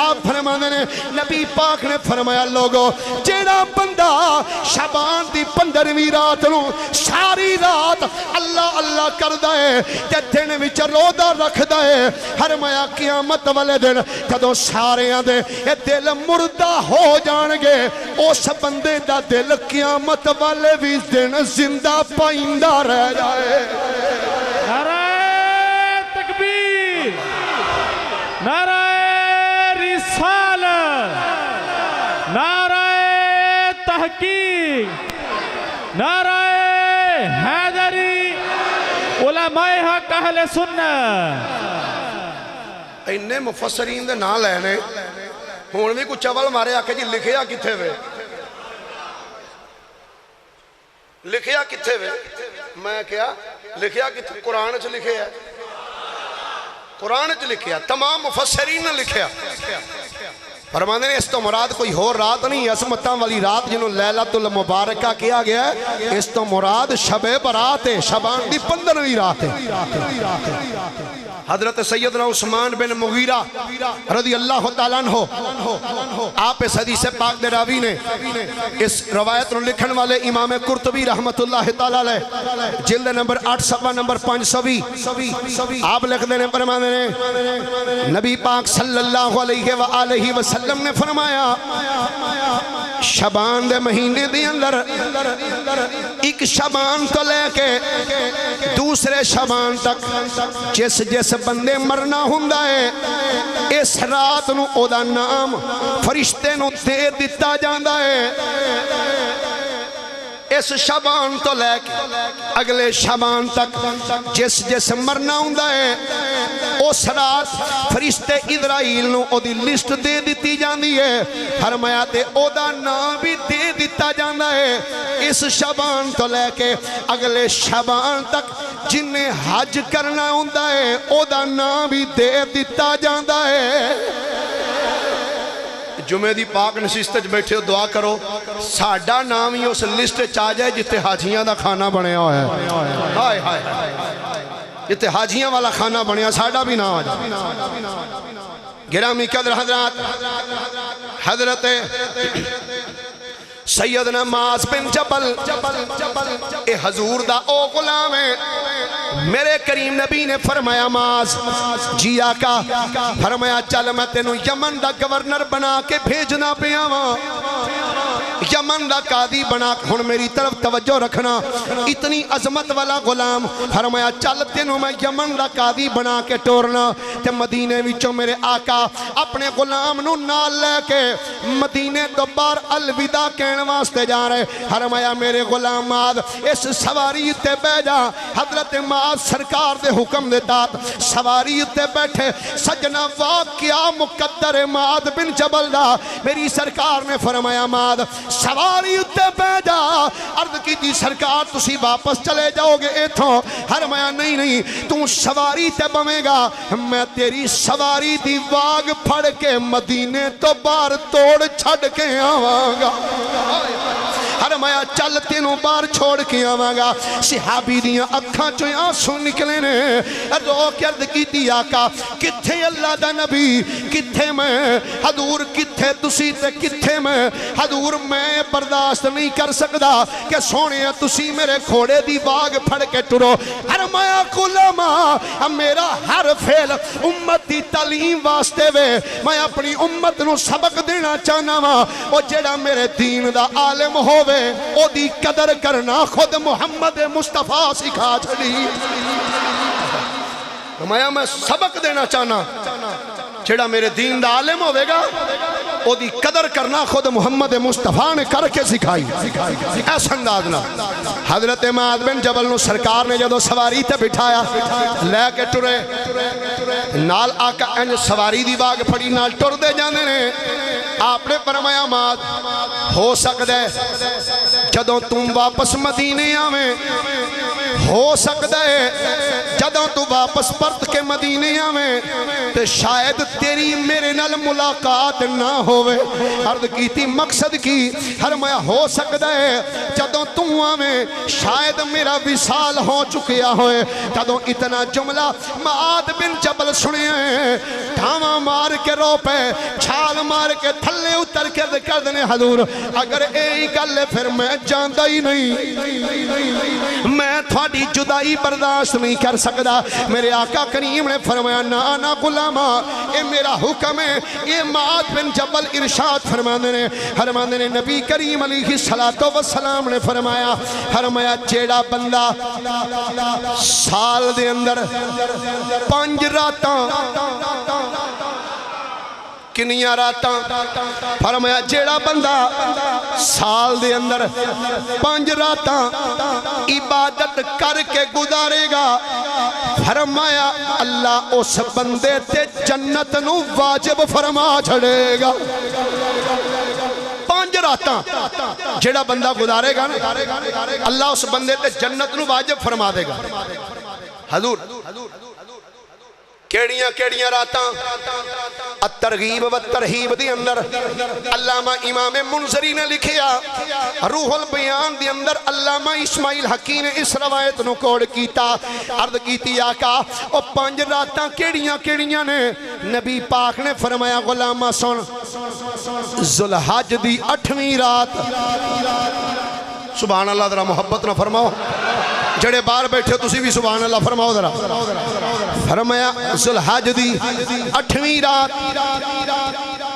آپ فرمانے نے نبی پاک نے فرمایا لوگو جیڑا بندہ شعبان دی 15ویں رات نو ساری رات اللہ اللہ کردہ ہے تے دن وچ روزہ رکھدا ہے فرمایا قیامت والے دن جدوں سارے دے دل مردہ ہو جان گے اس بندے دا دل قیامت والے بھی دن زندہ پائندہ رہ جائے.
نعرہ تکبیر نعرہ رسالت نعرہ تحقیق نعرہ حیدری علماء حق اہل سنت.
انہیں مفسرین دے نام لینے ہون بھی کچھ اول مارے آکے جی لکھیا کتھے وے لکھیا کتھے وے میں کیا لکھیا کتھے قرآن چ لکھیا قرآن چ لکھیا تمام مفسرین نے لکھیا فرمانے نے اس تو مراد کوئی اور رات نہیں عظمتاں والی رات جنہوں لیلۃ المبارکہ کیا گیا ہے اس تو مراد شب برات ہے شعبان دی 15ویں رات ہے. حضرت سیدنا عثمان بن مغیرہ رضی اللہ تعالیٰ عنہ آپ اس حدیث پاک دے راوی نے اس روایت نو لکھن والے امام قرطبی رحمت اللہ تعالیٰ علیہ جلد نمبر 8 صفحہ نمبر 520 آپ لکھ دینے فرمانے نے نبی پاک صلی اللہ علیہ وآلہ وسلم نے فرمایا شبان دے مہینے دے اندر ایک شبان تو لے کے دوسرے شبان تک جس بندے مرنا ہوندا ہے اس رات نو او دا نام فرشتے نو دے دیتا جاندا ہے اس شبان تو لے کے اگلے شبان تک جس مرنا ہوندا ہے اس رات فرشتے اسرائیل نو او دی لسٹ دے دیتی جاندی ہے فرمایا تے او دا نام بھی دے دیتا جاندا ہے اس شبان تو لے کے اگلے شبان تک جنہیں حج کرنا ہوندا ہے او دا نام بھی دے دیتا جاندا ہے جمعہ دی پاک نشست بیٹھے ہو دعا کرو ساڑھا نام ہی اس لسٹ چاہ جائے جتے حاجیاں دا کھانا بنے ہوئے ہائے ہائے جتے حاجیاں والا کھانا بنے ساڑھا بھی نہ ہو جائے گرامی قدر حضرات حضرت سیدنا معاذ بن جبل اے حضور دا او غلام ہے میرے کریم نبی نے فرمایا معاذ جی آقا فرمایا چل میں تینوں یمن دا گورنر بنا کے بھیجنا پیا ہوں یمن دا قاضی بنا ہن میری طرف توجہ رکھنا اتنی عظمت والا غلام فرمایا چل تینوں میں یمن دا قاضی بنا کے ٹورنا تے مدینے وچوں میرے آقا اپنے غلام نو نال لے کے مدینے تو بار الوداع کہنے واسطے جا رہے فرمایا میرے غلام معاذ اس سواری تے بے جا حضرت معاذ سرکار دے حکم دیتا سواری تے بیٹھے سجنا واقعہ مقدر معاذ بن جبل دا میری سرکار نے فرمایا معاذ سواری تے بے جا عرض کی تھی سرکار تسی واپس چلے جاؤ گے ایتھوں فرمایا نہیں تو سواری تے بمے گا میں تیری سواری دی واگ پھڑ کے مدینے تو بار توڑ چھڑ کے آواں گا فرمایا چل تینوں بار چھوڑ کے آواں گا صحابی دیاں اکھاں چوں آنسو نکلے نے رو کے عرض کیتی آقا کتھے اللہ دا نبی کتھے میں حضور کتھے تسی تے کتھے میں حضور میں برداشت نہیں کر سکدا کہ سونے تسی میرے کھوڑے دی باغ پھڑ کے ٹرو فرمایا غلاما میرا ہر فعل امت دی تعلیم واسطے وے میں اپنی امت نو سبق دینا چاہنا وا او جڑا میرے دین دا عالم ہووے او دی قدر کرنا خود محمد مصطفیٰ سکھا چھڑی فرمایا میں سبق دینا چاہنا جڑا میرے دین دا عالم ہوئے گا او دی قدر کرنا خود محمد مصطفیٰ نے کر کے سکھائی ایسا اندازنا حضرت معاذ بن جبل نو سرکار نے جدو سواری تے بٹھایا لے کے ٹرے نال آقا انج سواری دی باغ پھڑی نال ٹر دے جانے نے آپ نے فرمایا معاذ ہو سکتا ہے جدو تم واپس مدینے آویں ہو سکتا ہے جدو تو واپس پرت کے مدینے آویں تے شاید تیری میرے نال ملاقات نہ ہوئے عرض کی تھی مقصد کی فرمایا ہو سکتا ہے جدو تم آویں شاید میرا وصال ہو چکیا ہوئے جدو اتنا جملہ معاذ بن جبل سنے ہیں دھاواں مار کے رو پہ چھال مار کے تھلے اتر کے ذکر دنے حضور اگر ایک گل پھر میں جاندہ ہی نہیں میں تھوڑی جدائی برداشت نہیں کر سکتا میرے آقا کریم نے فرمایا نا غلامہ اے میرا حکم ہے یہ معاذ بن جبل ارشاد فرمانے نے نبی کریم علیہ السلام نے فرمایا جیڑا بندہ سال دے اندر 5 راتاں کنیاں راتاں فرمایا جیڑا بندہ سال دے اندر 5 راتاں عبادت کر کے گزارے گا فرمایا اللہ اس بندے تے جنت نو واجب فرما چھڑے گا 5 راتاں جیڑا بندہ گزارے گا اللہ اس بندے تے جنت نو واجب فرما دے گا حضور کیڑیاں کیڑیاں راتاں الترغیب و ترہیب دی اندر علامہ امام منذری نے لکھیا روح البیان دی اندر علامہ اسماعیل حقی نے اس روایت نو کوڑ کیتا عرض کیتی آقا او 5 راتاں کیڑیاں کیڑیاں نے نبی پاک نے فرمایا غلامہ سن ذوالحج دی 8ویں رات سبحان اللہ ذرا محبت نہ فرماؤ جڑے باہر بیٹھے تسی بھی سبحان اللہ فرماؤ ذرا فرمایا ذوالحج دی 8ویں رات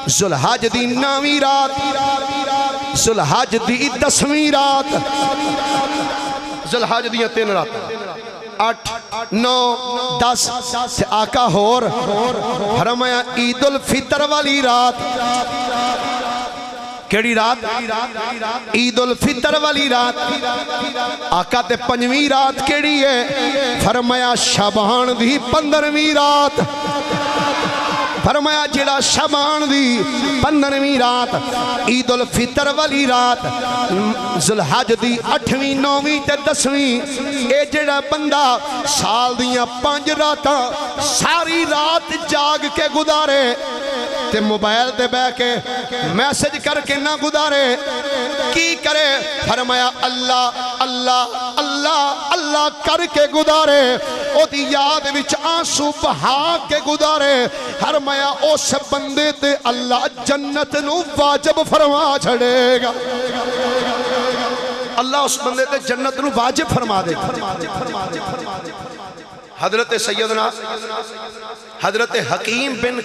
ذوالحج دی 9ویں رات ذوالحج دی 10ویں رات ذوالحج دی 3 رات 8 9 10 تے آقا ہور فرمایا عید الفطر والی رات کیڑی رات عید الفطر والی رات آقا تے 5ویں رات کیڑی ہے فرمایا شعبان دی 15ویں رات فرمایا جڑا شعبان دی 15ویں رات عید الفطر والی رات ذوالحج دی 8ویں 9ویں تے 10ویں اے جڑا بندہ سال دیاں 5 راتاں ساری رات جاگ کے گزارے تے موبائل تے بہ کے میسج کر کے نہ گزارے کی کرے فرمایا اللہ اللہ اللہ اللہ کر کے گزارے او دی یاد وچ آنسو بہا کے گزارے فرمایا اس بندے تے اللہ جنت نو واجب فرما چھڑے گا اللہ اس بندے تے جنت نو واجب فرما دے حضرت سیدنا حضرت حکیم بن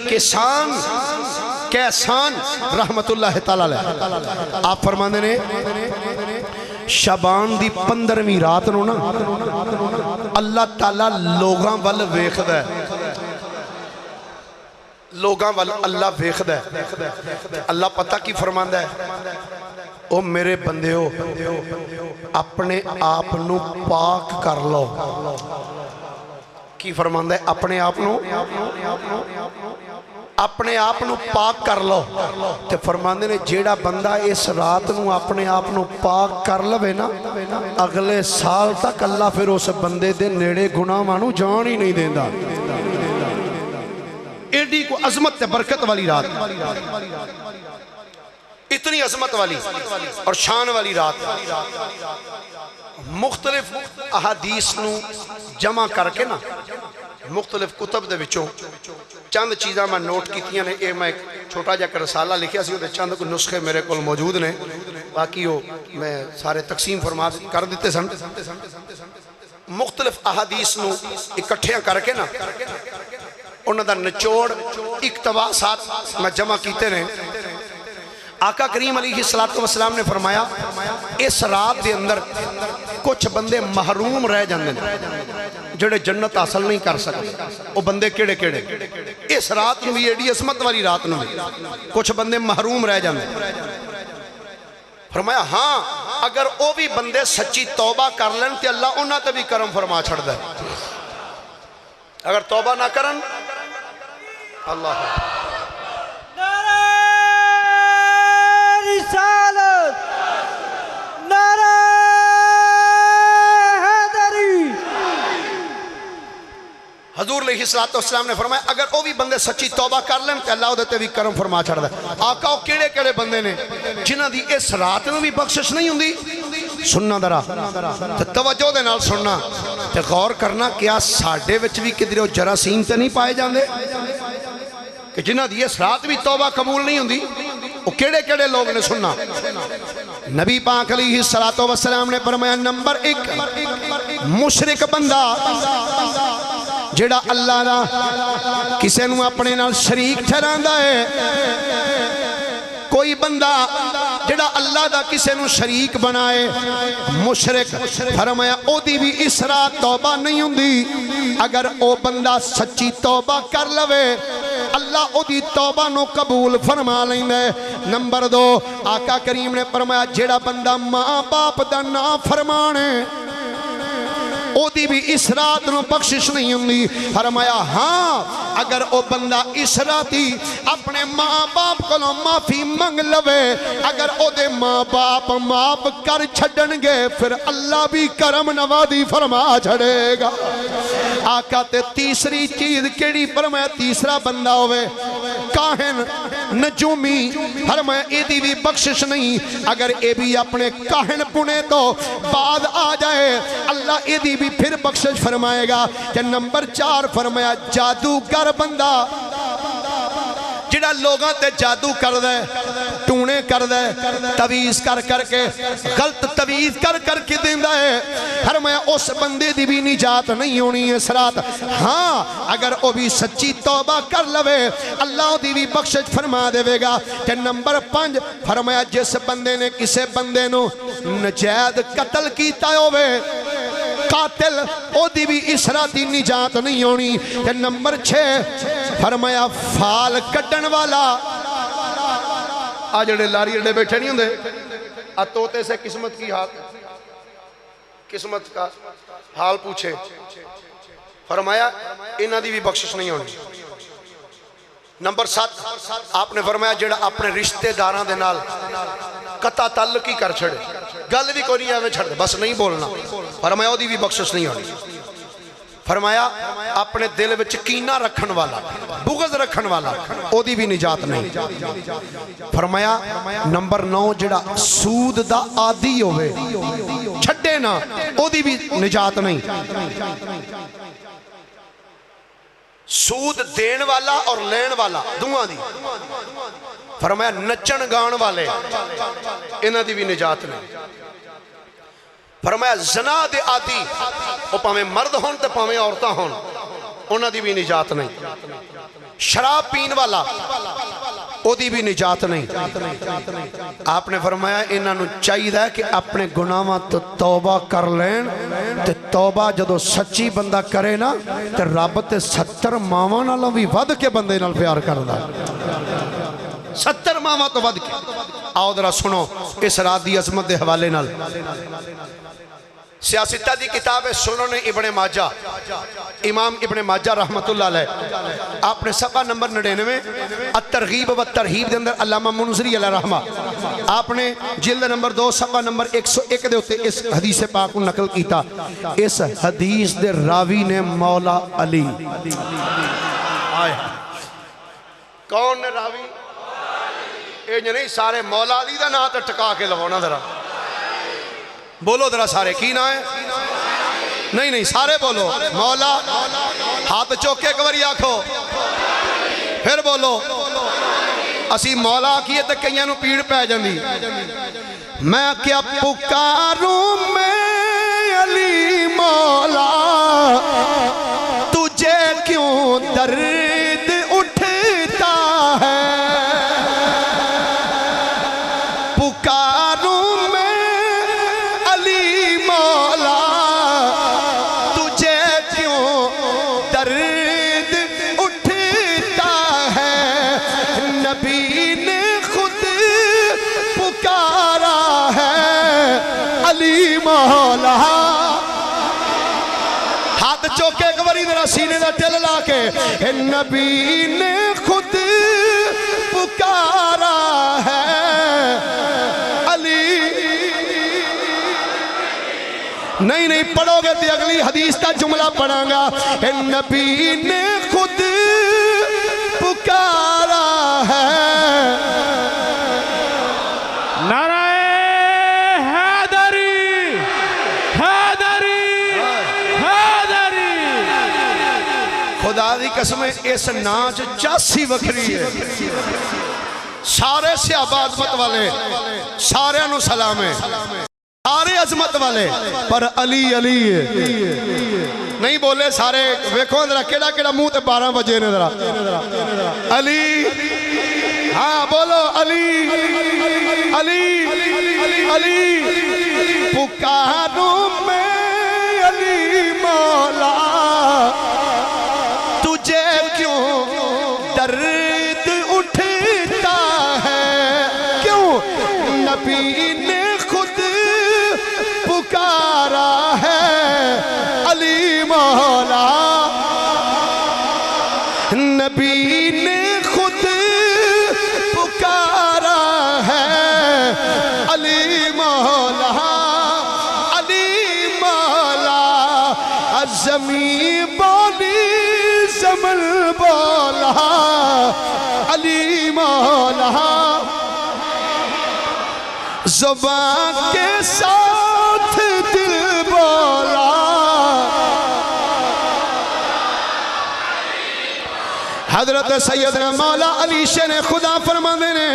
کیسان رحمت اللہ تعالیٰ آپ فرمانے نے شعبان دی 15ویں رات نو نا اللہ تعالیٰ لوگاں وال ویکھدا ہے لوگاں وال اللہ ویکھدا ہے اللہ پتہ کی فرماندا ہے او میرے بندے ہو اپنے آپ نو پاک کر لو کی فرماندہ ہے اپنے آپ نو پاک کر لو تے فرماندے نے جیڑا بندہ اس رات نو اپنے آپ نو پاک کر لوے نا اگلے سال تک اللہ پھر اس بندے دے نیڑے گناہ مانو جان ہی نہیں دیندہ ایڈی کو عظمت تے برکت والی رات اتنی عظمت والی اور شان والی رات مختلف احادیث نو جمع کر کے نا مختلف کتب دے وچوں چند چیزاں میں نوٹ کیتیاں نے اے میں ایک چھوٹا جا کر رسالہ لکھیا سی تے چند کو نسخے میرے کول موجود نے باقی وہ میں سارے تقسیم فرما کر دیتے سن مختلف احادیث نو اکٹھیاں کر کے نا انہاں دا نچوڑ اقتباسات میں جمع کیتے نے آقا کریم علیہ السلام نے فرمایا اس رات دے اندر کچھ بندے محروم رہ جاندے جڑے جنت حاصل نہیں کر سکتے وہ بندے کیڑے کیڑے اس رات نو بھی ایڈی عظمت والی رات نو بھی کچھ بندے محروم رہ جاندے فرمایا ہاں اگر وہ بھی بندے سچی توبہ کر لیں تے اللہ انہاں تے بھی کرم فرما چھڑ دے اگر توبہ نہ کرن اللہ
رسالت نعرہ حیدری
حضور علیہ السلام نے فرمایا اگر وہ بھی بندے سچی توبہ کر لیں تو اللہ تے بھی کرم فرما چھڑ دے آقا وہ کیڑے کیڑے بندے نے جنہاں دی اس رات میں بھی بخشش نہیں ہوندی سننا درا تے توجہ دے نال سننا تے غور کرنا کیا ساڈے وچ بھی کدھر جراثیم تے نہیں پائے جاندے کہ جنہاں دی اس رات بھی توبہ قبول نہیں ہوندی وہ کیڑے کیڑے لوگ نے سننا نبی پاک علیہ السلام نے فرمایا نمبر 1 مشرک بندہ جڑا اللہ دا کسے نو اپنے نال شریک ٹھہراندا ہے کوئی بندہ جڑا اللہ دا کسے نو شریک بنائے مشرک فرمایا او دی بھی اس رات توبہ نہیں ہوندی اگر او بندہ سچی توبہ کر لوے اللہ او دی توبہ نو قبول فرما لیندے نمبر 2 آقا کریم نے فرمایا جڑا بندہ ماں باپ دا نا فرمانے او دی بھی اس رات نو بخشش نہیں ہوندی فرمایا ہاں اگر او بندہ اس راتی اپنے ماں باپ کو معافی منگ لوے اگر او دے ماں باپ معاف کر چھڑن گے پھر اللہ بھی کرم نوازی فرما چھڑے گا آقا تے تیسری چیز کیڑی فرمایا تیسرا بندہ ہوئے کاہن نجومی فرمایا ایدی بھی بخشش نہیں اگر اے بھی اپنے کاہن پنے تو بعد آ جائے اللہ ایدی بھی پھر بخشش فرمائے گا کہ نمبر 4 فرمایا جادوگر بندہ جڑا لوگاں تے جادو کر دے ٹونے کر دے تویز کر کر کے غلط تویز کر کر کے دیندہ ہے فرمایا اس بندے دی بھی نجات نہیں ہونی ہے سرات ہاں اگر وہ بھی سچی توبہ کر لوے اللہ دی بھی بخشش فرما دے گا کہ نمبر 5 فرمایا جس بندے نے کسے بندے نو نجائز قتل کیتا ہوئے قاتل او دی بھی اسراتی نجات نہیں ہونی کہ نمبر 6 فرمایا فال کٹن والا آج اڑے لاری اڑے بیٹھے نہیں ہوندے توتے سے قسمت کی ہاتھ قسمت کا حال پوچھے فرمایا انہاں دی بھی بخشش نہیں ہونی نمبر 7 آپ نے فرمایا جڑا اپنے رشتہ داراں دے نال قطع تعلق ہی کر چھڑے گل بھی کوئی نہیں آوے چھڑ دے بس نہیں بولنا فرمایا دی بھی بخشش نہیں ہونی فرمایا اپنے دل وچ کینہ رکھن والا بغض رکھن والا او دی بھی نجات نہیں فرمایا نمبر 9 جڑا سود دا عادی ہوئے چھڑے نا او دی بھی نجات نہیں سود دین والا اور لین والا دعا دی فرمایا نچن گان والے انہاں دی بھی نجات نہیں فرمایا زنا دے آدی وہ پاہمیں مرد ہون تے پاہمیں عورتاں ہون انہاں دی بھی نجات نہیں شراب پین والا او دی بھی نجات نہیں آپ نے فرمایا انہاں نو چاہیے ہے کہ اپنے گناہاں تو توبہ کر لین تے توبہ جدو سچی بندہ کرے نا تے رب تے 70 ماواں نالوں بھی ود کے بندے نال پیار کردا 70 ماواں تو ود کے آؤ ذرا سنو اس رات دی عظمت دے حوالے نال سیاستہ دی کتاب ہے سنن ابن ماجہ امام ابن ماجہ رحمت اللہ علیہ آپ نے صفحہ نمبر 99 الترغیب و ترہیب دے اندر علامہ منذری علیہ رحمہ آپ نے جلد نمبر 2 صفحہ نمبر 101 دے ہوتے اس حدیث پاک کو نقل کیتا اس حدیث دے راوی نے مولا علی آئے کون نے راوی اے نہیں سارے مولا علی دا نا تے ٹکا کے لگونا ذرا بولو ذرا سارے کی نا ہے نہیں سارے بولو مولا ہاتھ چوکے کبری آکھو پھر بولو اسی مولا کیے تے کئیاں نو پیڑ پہ جاندی میں کیا پکاروں میں علی مولا تجھے کیوں درد اٹھتا ہے مولا ہاتھ چوکے کبری ذرا سینے دا ٹل لا کے نبی نے خود پکارا ہے علی نہیں پڑھو گے تو اگلی حدیث کا جملہ پڑھاں گا نبی نے خود پکارا ہے
نعرہ
خدا دی قسم اس ناچ چاسی وکری ہے سارے صحابہ عظمت والے سارے انو سلام ہے سارے عظمت والے پر علی علی ہے نہیں بولے سارے ویکھو ذرا کیڑا کیڑا منہ تے 12 بجے نے ذرا علی ہاں بولو علی علی علی پکاروں میں علی مولا تجھے کیوں درد اٹھتا ہے کیوں نبی نے خود پکارا ہے علی مولا نبی نے خود پکارا ہے علی مولا علی مولا زمین زمن بولا علی مولا زبان کے ساتھ دل بولا حضرت سیدنا مولا علی شیر خدا فرمانے نے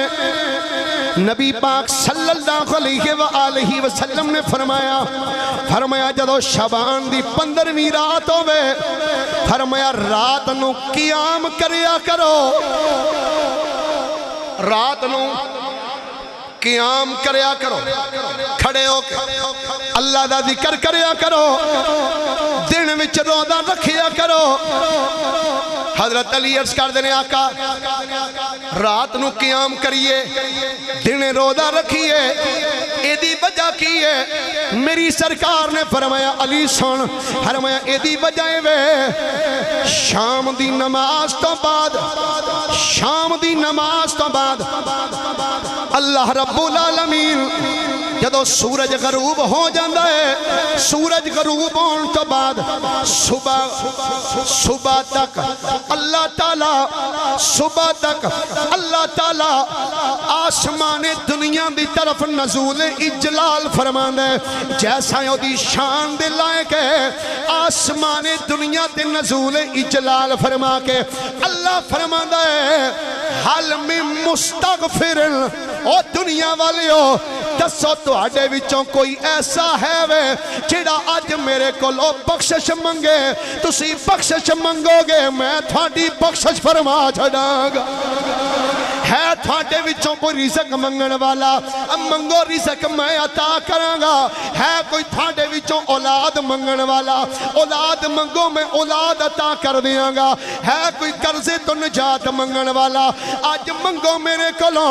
نبی پاک صلی اللہ علیہ وآلہ وسلم نے فرمایا جدو شبان دی 15ویں رات ہوئے فرمایا رات نو قیام کریا کرو رات نو قیام کریا کرو کھڑے ہو اللہ دا ذکر کریا کرو دن وچ روزہ رکھیا کرو حضرت علی عرض کر دینے آقا رات نو قیام کریے دن روزہ رکھیے ایدی وجہ کیے میری سرکار نے فرمایا علی سن فرمایا ایدی وجہ وے شام دی نماز تو بعد شام دی نماز تو بعد اللہ رب العالمین جدو سورج غروب ہو جاندہ ہے سورج غروب ہون تو بعد صبح تک اللہ تعالیٰ صبح تک اللہ تعالیٰ آسمان دنیا دی طرف نزول اجلال فرماندہ ہے جیسا یو دی شان دے لائق ہے آسمان دنیا دے نزول اجلال فرما کے اللہ فرماندہ ہے حل من مستغفر او دنیا والے ہو دسو تو آڈے وچوں کوئی ایسا ہے وے جڑا آج میرے کو لو بخشش منگے تسی بخشش منگو گے میں تھاڑی بخشش فرما چھڑاں گا ہے تھاڑے وچوں کوئی رزق منگن والا منگو رزق میں عطا کراں گا ہے کوئی تھاڑے وچوں اولاد منگن والا اولاد منگو میں اولاد عطا کر دیاں گا ہے کوئی قرضے تو نجات منگن والا آج منگو میرے کو لو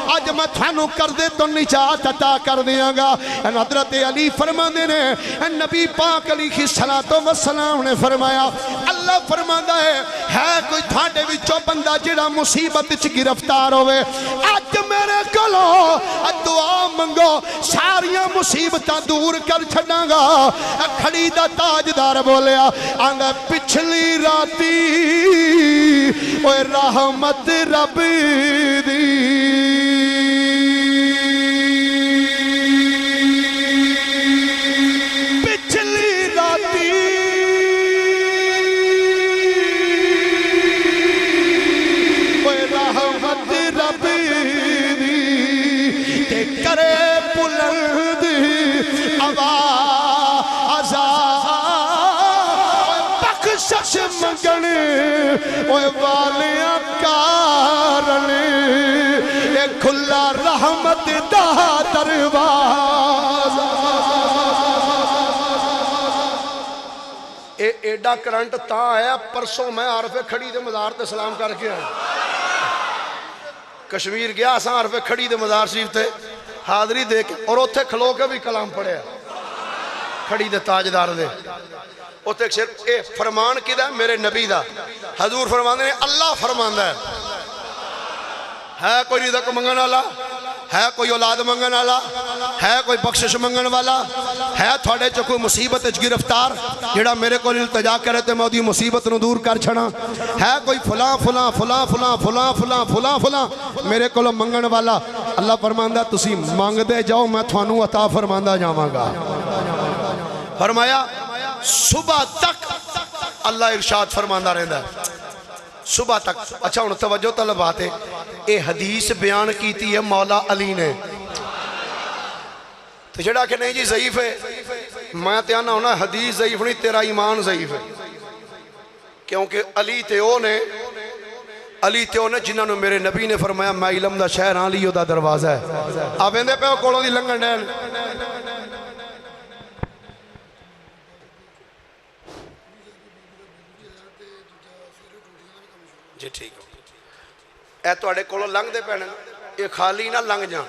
آج میں تھانو قرضے تو نجات عطا کر دیاں گا حضرت علی فرمانے نے نبی پاک علیہ السلام نے فرمایا اللہ فرماندہ ہے کوئی تھاڑے وچوں بندہ جڑا مصیبت چ گرفتار ہوئے آج میرے کلو دعا منگو ساریاں مصیبتاں دور کر چھڑاں گا کھڑی دا تاجدار بولیا آنگا پچھلی راتی اوہ رحمت رب دی اوہ والیاں کارن اے کھلا رحمت دا دروازہ اے ایڈا کرنٹ تا آیا پرسوں میں عارف کھڑی دے مزار تے سلام کر کے آیا کشمیر گیا اساں عارف کھڑی دے مزار شریف تے حاضری دے کے اور اتھے کھلو کے بھی کلام پڑھے کھڑی دے تاجدار دے اتھے ایک شیر اے فرمان کی دا میرے نبی دا حضور فرمانے نے اللہ فرماندہ ہے کوئی رزق منگن والا ہے کوئی اولاد منگن والا ہے کوئی بخشش منگن والا ہے تھوڑے چو کوئی مصیبت گرفتار جڑا میرے کو التجا کرے تے میں دی مصیبت نو دور کر چھنا ہے کوئی فلاں فلاں فلاں فلاں فلاں فلاں فلاں فلاں میرے کو منگن والا اللہ فرماندہ تسی مانگ دے جاؤ میں تھوانو عطا فرماندہ جاواں گا فرمایا صبح تک اللہ ارشاد فرماندہ رہندہ ہے صبح تک اچھا انہوں توجہ طلب آتے اے حدیث بیان کیتی ہے مولا علی نے تو جڑا کہ نہیں جی ضعیف ہے میں تیانا ہونا حدیث ضعیف نہیں تیرا ایمان ضعیف ہے کیونکہ علی تیو نے جنہوں نے میرے نبی نے فرمایا میں علم دا شہر ہاں لیو دا دروازہ ہے آپ اندے پہ کوڑوں دی لنگن ڈین جی ٹھیک اے تو اڑے کولو لنگ دے پہنے یہ خالی نہ لنگ جان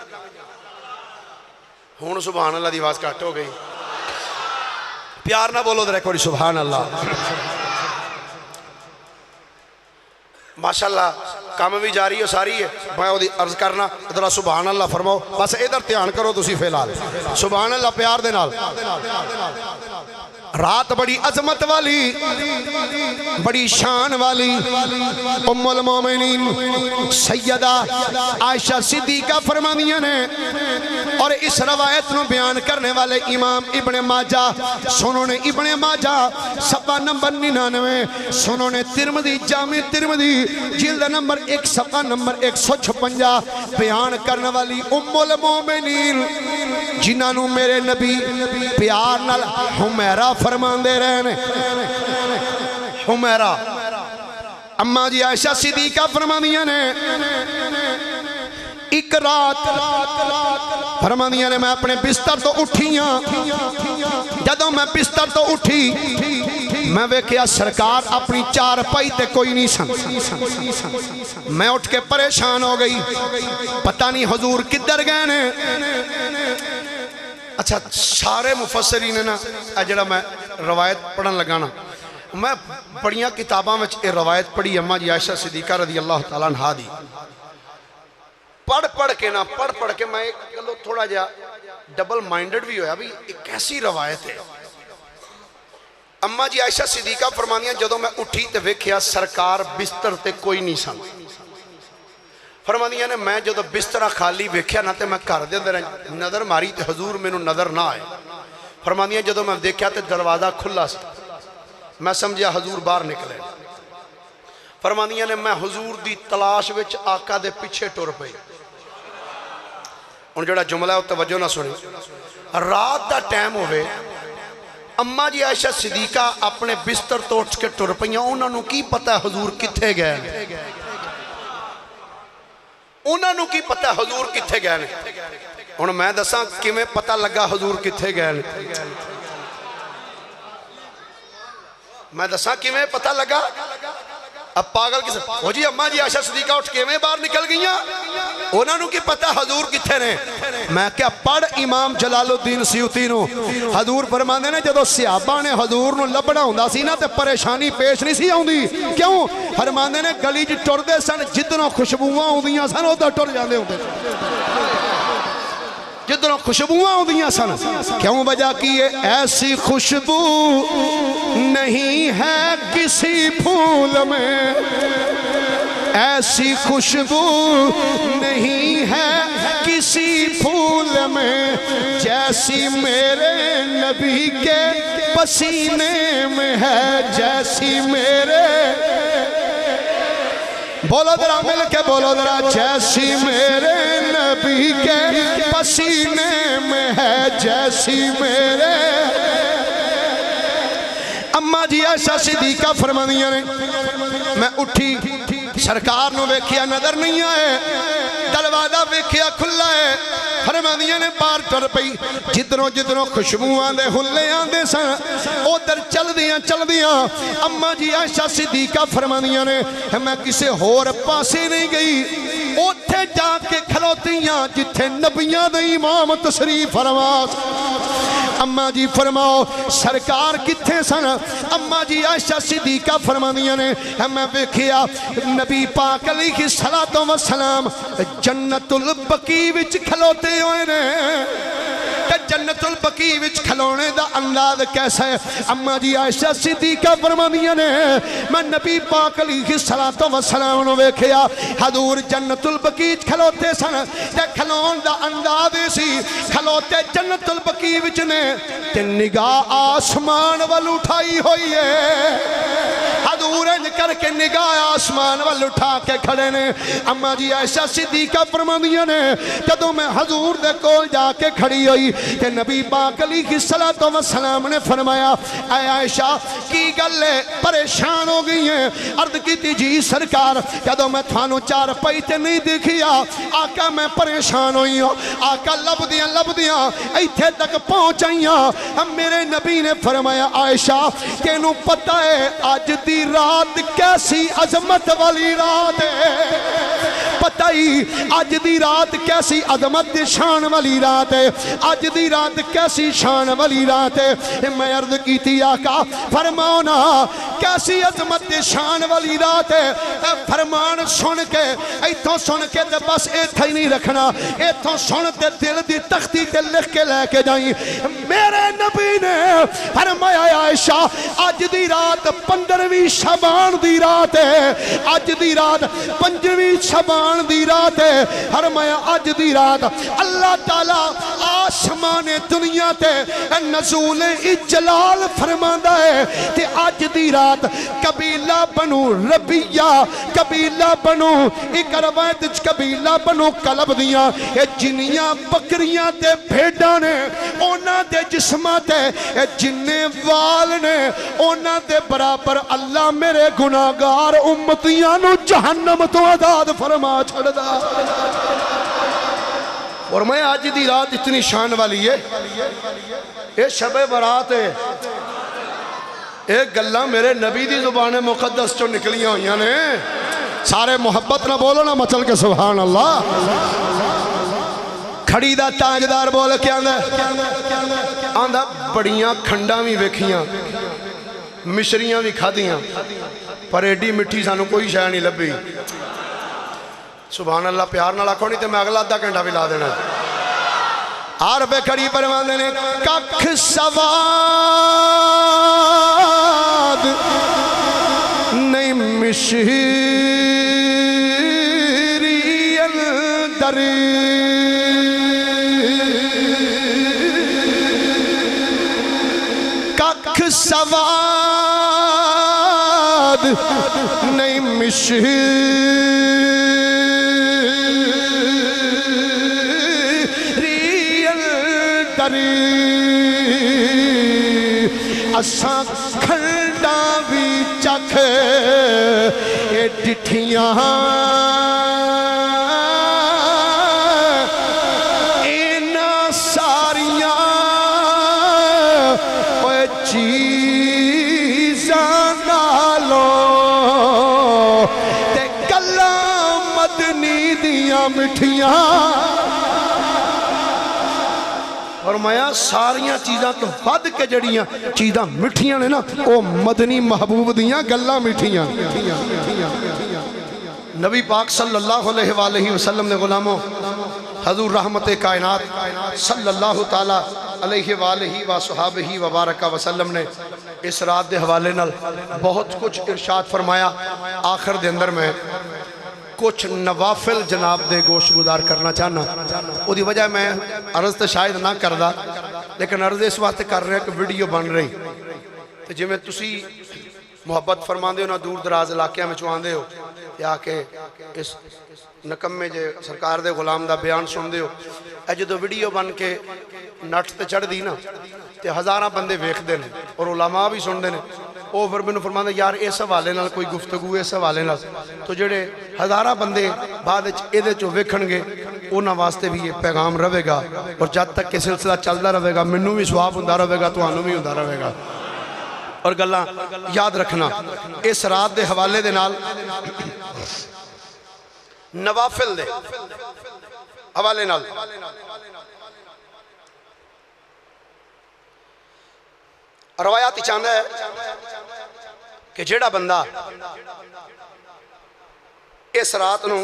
ہون سبحان اللہ دی آواز کٹ ہو گئی پیار نہ بولو درے کوئی سبحان اللہ ماشاءاللہ کام بھی جاری ہو ساری ہے میں عرض کرنا ادھر سبحان اللہ فرماؤ بس ادھر تیان کرو تسی فی الحال سبحان اللہ پیار دے نال رات بڑی عظمت والی، بڑی شان والی، ام المومنین سیدہ عائشہ صدیقہ فرمانیاں نے، اور اس روایت نو بیان کرنے والے امام ابن ماجہ، سنن ابن ماجہ صفحہ نمبر 99، سنن ترمذی جامع ترمذی جلد نمبر 1 صفحہ نمبر 156 بیان کرنے والی ام المومنین جنہاں نو میرے نبی پیار نال حمیرہ فرمان دے رہے ہیں۔ حمیرہ اماں جی عائشہ صدیقہ فرمانیاں نے، ایک رات فرمانیاں نے میں اپنے بستر تو اٹھیاں، جدوں میں بستر تو اٹھی میں ویکھیا سرکار اپنی چار پائی تے کوئی نہیں سن۔ میں اٹھ کے پریشان ہو گئی، پتہ نہیں حضور کدھر گئے نے۔ اچھا سارے مفسرین نے نا جڑا میں روایت پڑھن لگا نا، میں بڑیاں کتاباں میں یہ روایت پڑھی اماں جی عائشہ صدیقہ رضی اللہ تعالیٰ عنہ دی، پڑھ کے میں تھوڑا جا ڈبل مائنڈڈ بھی ہویا بھی ایک کیسی روایت ہے۔ اماں جی عائشہ صدیقہ فرمانیاں جدوں میں اٹھی تے ویکھیا سرکار بستر تے کوئی نہیں سن۔ فرمانیاں نے میں جدو بسترہ خالی ویکھیا نہ تے میں گھر دے اندر نظر ماری تے حضور مینوں نظر نہ آئے۔ فرمانیاں جدو میں دیکھیا تے دروازہ کھلا سی، میں سمجھیا حضور باہر نکلے۔ فرمانیاں نے میں حضور دی تلاش وچ آقا دے پیچھے ٹر پئی۔ ان جڑا جملہ ہے توجہ نہ سنی، رات دا ٹائم ہوئے اماں جی عائشہ صدیقہ اپنے بستر تو اٹھ کے ٹر پئیاں، انہاں نوں کی پتہ ہے حضور کتھے گئے، انہاں نوں کی پتہ ہے حضور کتھے گئے نے۔ ہن میں دساں کیویں پتہ لگا حضور کتھے گئے نے، میں دساں کیویں پتہ لگا۔ اب پاگل کسے وہ جی اماں جی عائشہ صدیقہ اٹھ کے میں باہر نکل گئیاں، انہاں نوں کی پتہ حضور کتھے نے۔ میں کیا پڑھ امام جلال الدین سیوطی نو، حضور فرماندے نے جدوں صحابہ نے حضور نو لبنا ہوندا سی نا تے پریشانی پیش نہیں سی آوندی، کیوں؟ فرماندے نے گلی وچ ٹردے سن جدھروں خوشبوواں آوندیاں سن ادھر ٹر جاندے ہوندے، جدھروں خوشبوواں آوندیاں سن۔ کیوں وجہ کی ہے؟ ایسی خوشبو نہیں ہے کسی پھول میں، ایسی خوشبو نہیں ہے کسی پھول میں، جیسی میرے نبی کے پسینے میں ہے، جیسی میرے، بولو ذرا مل کے بولو ذرا، جیسی میرے نبی کے پسینے میں ہے، جیسی میرے۔ اماں جی عائشہ صدیقہ فرمانیاں نے میں اٹھی سرکار نو ویکھیا نظر نہیں آئے، دروازہ ویکھیا کھلا ہے۔ فرمانیاں نے باہر ٹر پئی، جدھروں خوشبوواں دے ہلے آندے سن ادھر چل دیاں اماں جی عائشہ صدیقہ فرمانیاں نے میں کسے ہور پاسے نہیں گئی، اوتھے جا کے کھلوتیاں جتھے نبیاں دے امام تشریف فرما۔ اماں جی فرماؤ سرکار کتھے سن؟ اماں جی عائشہ صدیقہ فرمانیاں نے میں ویکھیا نبی پاک علیہ الصلوۃ والسلام جنت البقیع وچ کھلوتے ہوئے نے۔ جنت البقیع وچ کھلونے دا انداز کیسا ہے؟ اماں جی عائشہ صدیقہ فرمانیاں نے میں نبی پاک علیہ الصلوۃ والسلام نو ویکھیا حضور جنت البقیع کھلوتے سن تے کھلون دا انداز سی کھلوتے جنت البقیع وچ نے تے نگاہ آسمان ول اٹھائی ہوئی ہے، حضور انج کر کے نگاہ آسمان ول اٹھا کے کھڑے نے۔ اماں جی عائشہ صدیقہ فرمانیاں نے جدوں میں حضور دے کول جا کے کھڑی ہوئی کہ نبی پاک علیہ الصلوۃ والسلام نے فرمایا اے عائشہ کی گل ہے پریشان ہو گئی ہیں؟ عرض کیتی جی سرکار جدوں میں تھانوں چار پئی تے نہیں دیکھیا آقا میں پریشان ہوئی ہوں، آقا لبدیاں ایتھے تک پہنچائیاں۔ میرے نبی نے فرمایا عائشہ تینوں پتہ ہے اج دی رات کیسی عظمت والی رات ہے، پتہ ہی اج دی رات کیسی عظمت شان والی رات ہے، اج دی رات کیسی شان والی رات ہے۔ میں عرض کی تھی آقا فرماؤ نا کیسی عظمت شان والی رات ہے۔ فرمان سن کے ایتھوں سن کے تے بس ایتھے ہی نہیں رکھنا، ایتھوں سن تے دل دی تختی تے لکھ کے لے کے جائیں۔ میرے نبی نے فرمایا عائشہ اج دی رات 15ویں شعبان دی رات ہے، اج دی رات 5ویں شعبان دی رات ہے۔ فرمایا اج دی رات اللہ تعالی آسمان دنیا تے نزول اجلال فرماندا ہے تے اج دی رات قبیلہ بنو ربیہ، قبیلہ بنو ایک روایت قبیلہ بنو کلب دیاں جنیاں بکریاں تے بھیڈاں نے اونا دے جسماں تے جننے وال نے اونا دے برابر اللہ میرے گناہگار امتیاں نو جہنم تو آزاد فرما چھڑ دا۔ اور میں آج دی رات اتنی شان والی ہے، یہ شب برات ہے، ایک گلہ میرے نبی دی زبان مقدس چو نکلیاں ہوئیاں نے، سارے محبت نہ بولو نہ مچل کے سبحان اللہ۔ کھڑی دا تاجدار بول کے آندھا بڑیاں کھنڈاں بھی ویکھیاں مشریاں بھی کھادیاں پر ایڈی مٹھی سانو کوئی شے نہیں لبھی۔ سبحان اللہ پیار نہ لاکھو نہیں تے میں اگلا 10 گھنٹہ بھی لا دینا۔ آر پہ کھڑی پروانے نے ککھ سواد نہیں مشری اندر ککھ سواد نہیں مشری اساں کھنڈا بھی چکھ اے ڈٹھیاں اینا ساریاں اے چیزاں نالو تے گلاں مدنی دیاں مٹھیاں۔ فرمایا ساریاں چیزاں تو ود کے جڑیاں چیزاں مٹھیاں نے نا او مدنی محبوب دیاں گلاں مٹھیاں۔ نبی پاک صلی اللہ علیہ وآلہ وسلم نے غلاموں حضور رحمت کائنات صلی اللہ تعالیٰ علیہ وآلہ وصحابہ وبارکہ وسلم نے اس رات دے حوالے نال بہت کچھ ارشاد فرمایا۔ آخر دے اندر میں کچھ نوافل جناب دے گوش گزار کرنا چاہنا، او دی وجہ میں عرض تے شاید نہ کردہ لیکن عرض اس واسطے کر رہے ہیں کہ ویڈیو بن رہی تو جی میں تسی محبت فرمان دے ہو نا دور دراز علاقیاں میں چوان دے ہو یا کہ اس نکم میں جے سرکار دے غلام دا بیان سن دے ہو اے جو ویڈیو بن کے نٹ تے چڑھ دی نا تے ہزاراں بندے ویکھ دے اور علماء بھی سن دے او پھر میں نے فرمایا یار اس حوالے نال کوئی گفتگو اس حوالے نال تو جڑے ہزاراں بندے بعد وچ ایدے چوں ویکھن گے انہاں واسطے بھی یہ پیغام رہے گا اور جب تک کہ سلسلہ چلدا رہے گا مینوں بھی ثواب ہوندا رہے گا تانوں بھی ہوندا رہے گا۔ اور گلاں یاد رکھنا اس رات دے حوالے دے نال نوافل دے حوالے نال روایات چاہتا ہے کہ جیڑا بندہ اس رات نو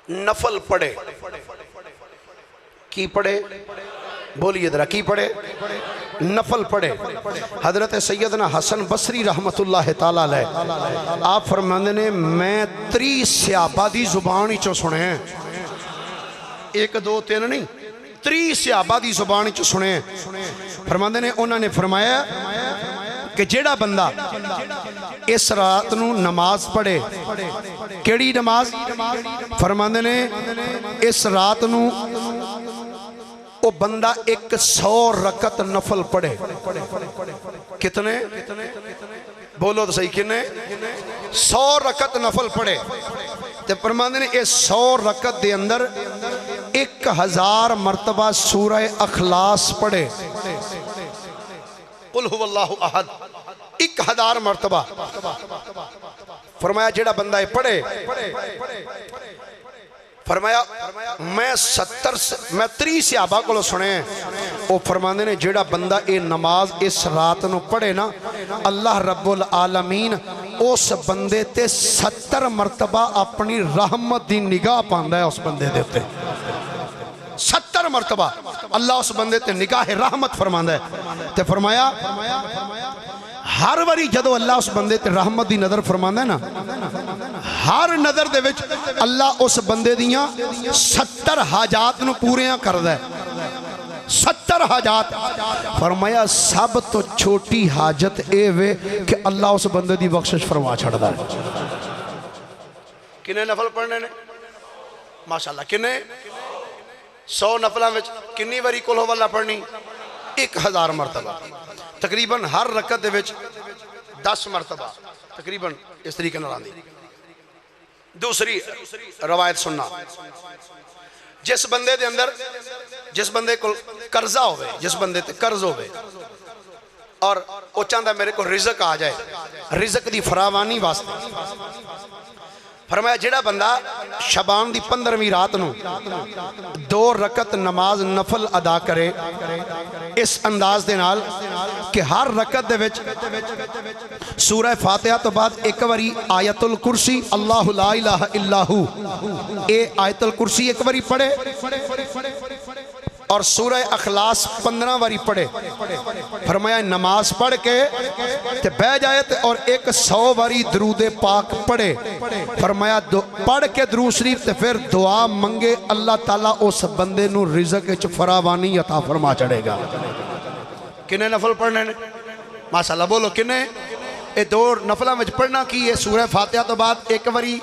نفل پڑھے کی پڑھے بولیے ذرا کی پڑھے نفل پڑھے حضرت سیدنا حسن بصری رحمت اللہ تعالیٰ علیہ آپ فرماندے نے میں 30 صحابہ دی زبانی چو سنے ہیں 1 2 3 نہیں 30 صحابہ دی زبانی چو سنے ہیں فرماندے نے انہوں نے فرمایا کہ جیڑا بندہ اس رات نو نماز پڑھے کیڑی نماز فرماندے نے اس رات نو او بندہ 100 رکعت نفل پڑھے کتنے بولو تو صحیح کتنے 100 رکعت نفل پڑھے تے فرماندے نے اس 100 رکعت دے اندر 1000 مرتبہ سورہ اخلاص پڑھے قل هو اللہ احد 1000 مرتبہ فرمایا جیڑا بندہ یہ پڑھے فرمایا میں 30 صحابہ کو سنے ہیں وہ فرماندے نے جیڑا بندہ یہ نماز اس رات نو پڑھے نا اللہ رب العالمین اس بندے تے 70 مرتبہ اپنی رحمت دی نگاہ پاندا ہے اس بندے دے تے 70 مرتبہ اللہ اس بندے تے نگاہ رحمت فرماندا ہے تے فرمایا ہر واری جدو اللہ اس بندے تے رحمت دی نظر فرماندا ہے نا ہر نظر دے وچ اللہ اس بندے دیاں 70 حاجات نو پوریاں کردا ہے 70 حاجات فرمایا سب تو چھوٹی حاجت اے وے کہ اللہ اس بندے دی بخشش فرما چھڑدا ہے کنے نفل پڑھنے نے ماشاءاللہ کنے 100 نفلاں وچ کنی واری قل ہو اللہ پڑھنی 1000 مرتبہ تقریباً ہر رکعت دے وچ 10 مرتبہ تقریباً اس طریقے نال آندی دوسری روایت سننا جس بندے دے اندر جس بندے کو قرضہ ہوئے جس بندے تے قرض ہوئے اور وہ چاہتا میرے کو رزق آ جائے رزق دی فراوانی واسطے فرمایا جیڑا بندہ شبان دی 15ویں رات نو 2 رکعت نماز نفل ادا کرے اس انداز دے نال کہ ہر رکعت دے وچ سورہ فاتحہ تو بعد ایک واری آیت الکرسی اللہ لا الہ الا ہو اے آیت الکرسی ایک واری پڑھے اور سورہ اخلاص 15 واری پڑھے فرمایا نماز پڑھ کے تے بہ جائے تے اور 100 واری درود پاک پڑھے فرمایا پڑھ کے درود شریف تے پھر دعا منگے اللہ تعالیٰ اس بندے نو رزق وچ فراوانی عطا فرما چڑھے گا کنے نفل پڑھنے نے ماشاءاللہ بولو کنے اے 2 نفلاں وچ پڑھنا کی ہے سورہ فاتحہ تو بعد ایک واری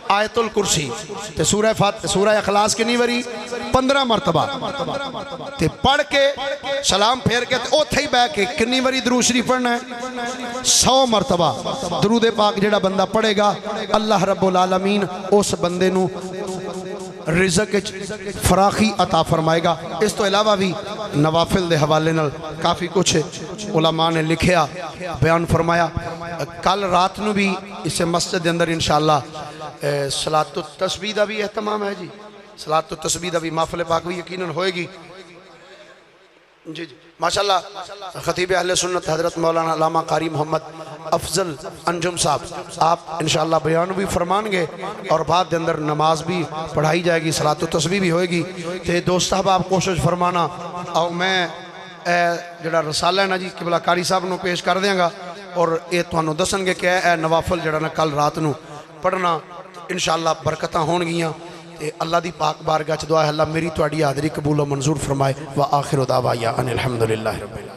آیت الکرسی تے سورہ اخلاص کنی وری 15 مرتبہ تے پڑھ کے سلام پھیر کے تے اوتھے ہی بیٹھ کے کنی وری درود شریف پڑھنا ہے 100 مرتبہ درود پاک جیڑا بندہ پڑھے گا اللہ رب العالمین اس بندے نو رزق فراخی عطا فرمائے گا اس تو علاوہ بھی نوافل دے حوالے نال کافی کچھ علماء نے لکھیا بیان فرمایا کل رات نو بھی اس مسجد دے اندر انشاءاللہ صلاۃ التسبیح دا بھی اہتمام ہے جی صلاۃ التسبیح دا بھی محفل پاک بھی یقیناً ہوئے گی جی جی ماشاءاللہ خطیب اہل سنت حضرت مولانا علامہ قاری محمد افضل انجم صاحب آپ انشاءاللہ بیان بھی فرمان گے اور بعد دے اندر نماز بھی پڑھائی جائے گی صلاۃ التسبیح بھی ہوئے گی تے دوست صاحب آپ کوشش فرمانا اور میں جڑا رسالہ ہے نا جی قبلہ قاری صاحب نو پیش کر دیاں گا اور یہ تانوں دسن گے کہ اے نوافل جڑا نا کل رات نو پڑھنا انشاءاللہ برکتاں ہون گیاں تے اللہ دی پاک بارگاہ چ دعا ہے اللہ میری تواڈی حاضری قبول و منظور فرمائے وآخر دعوانا ان الحمدللہ رب العالمین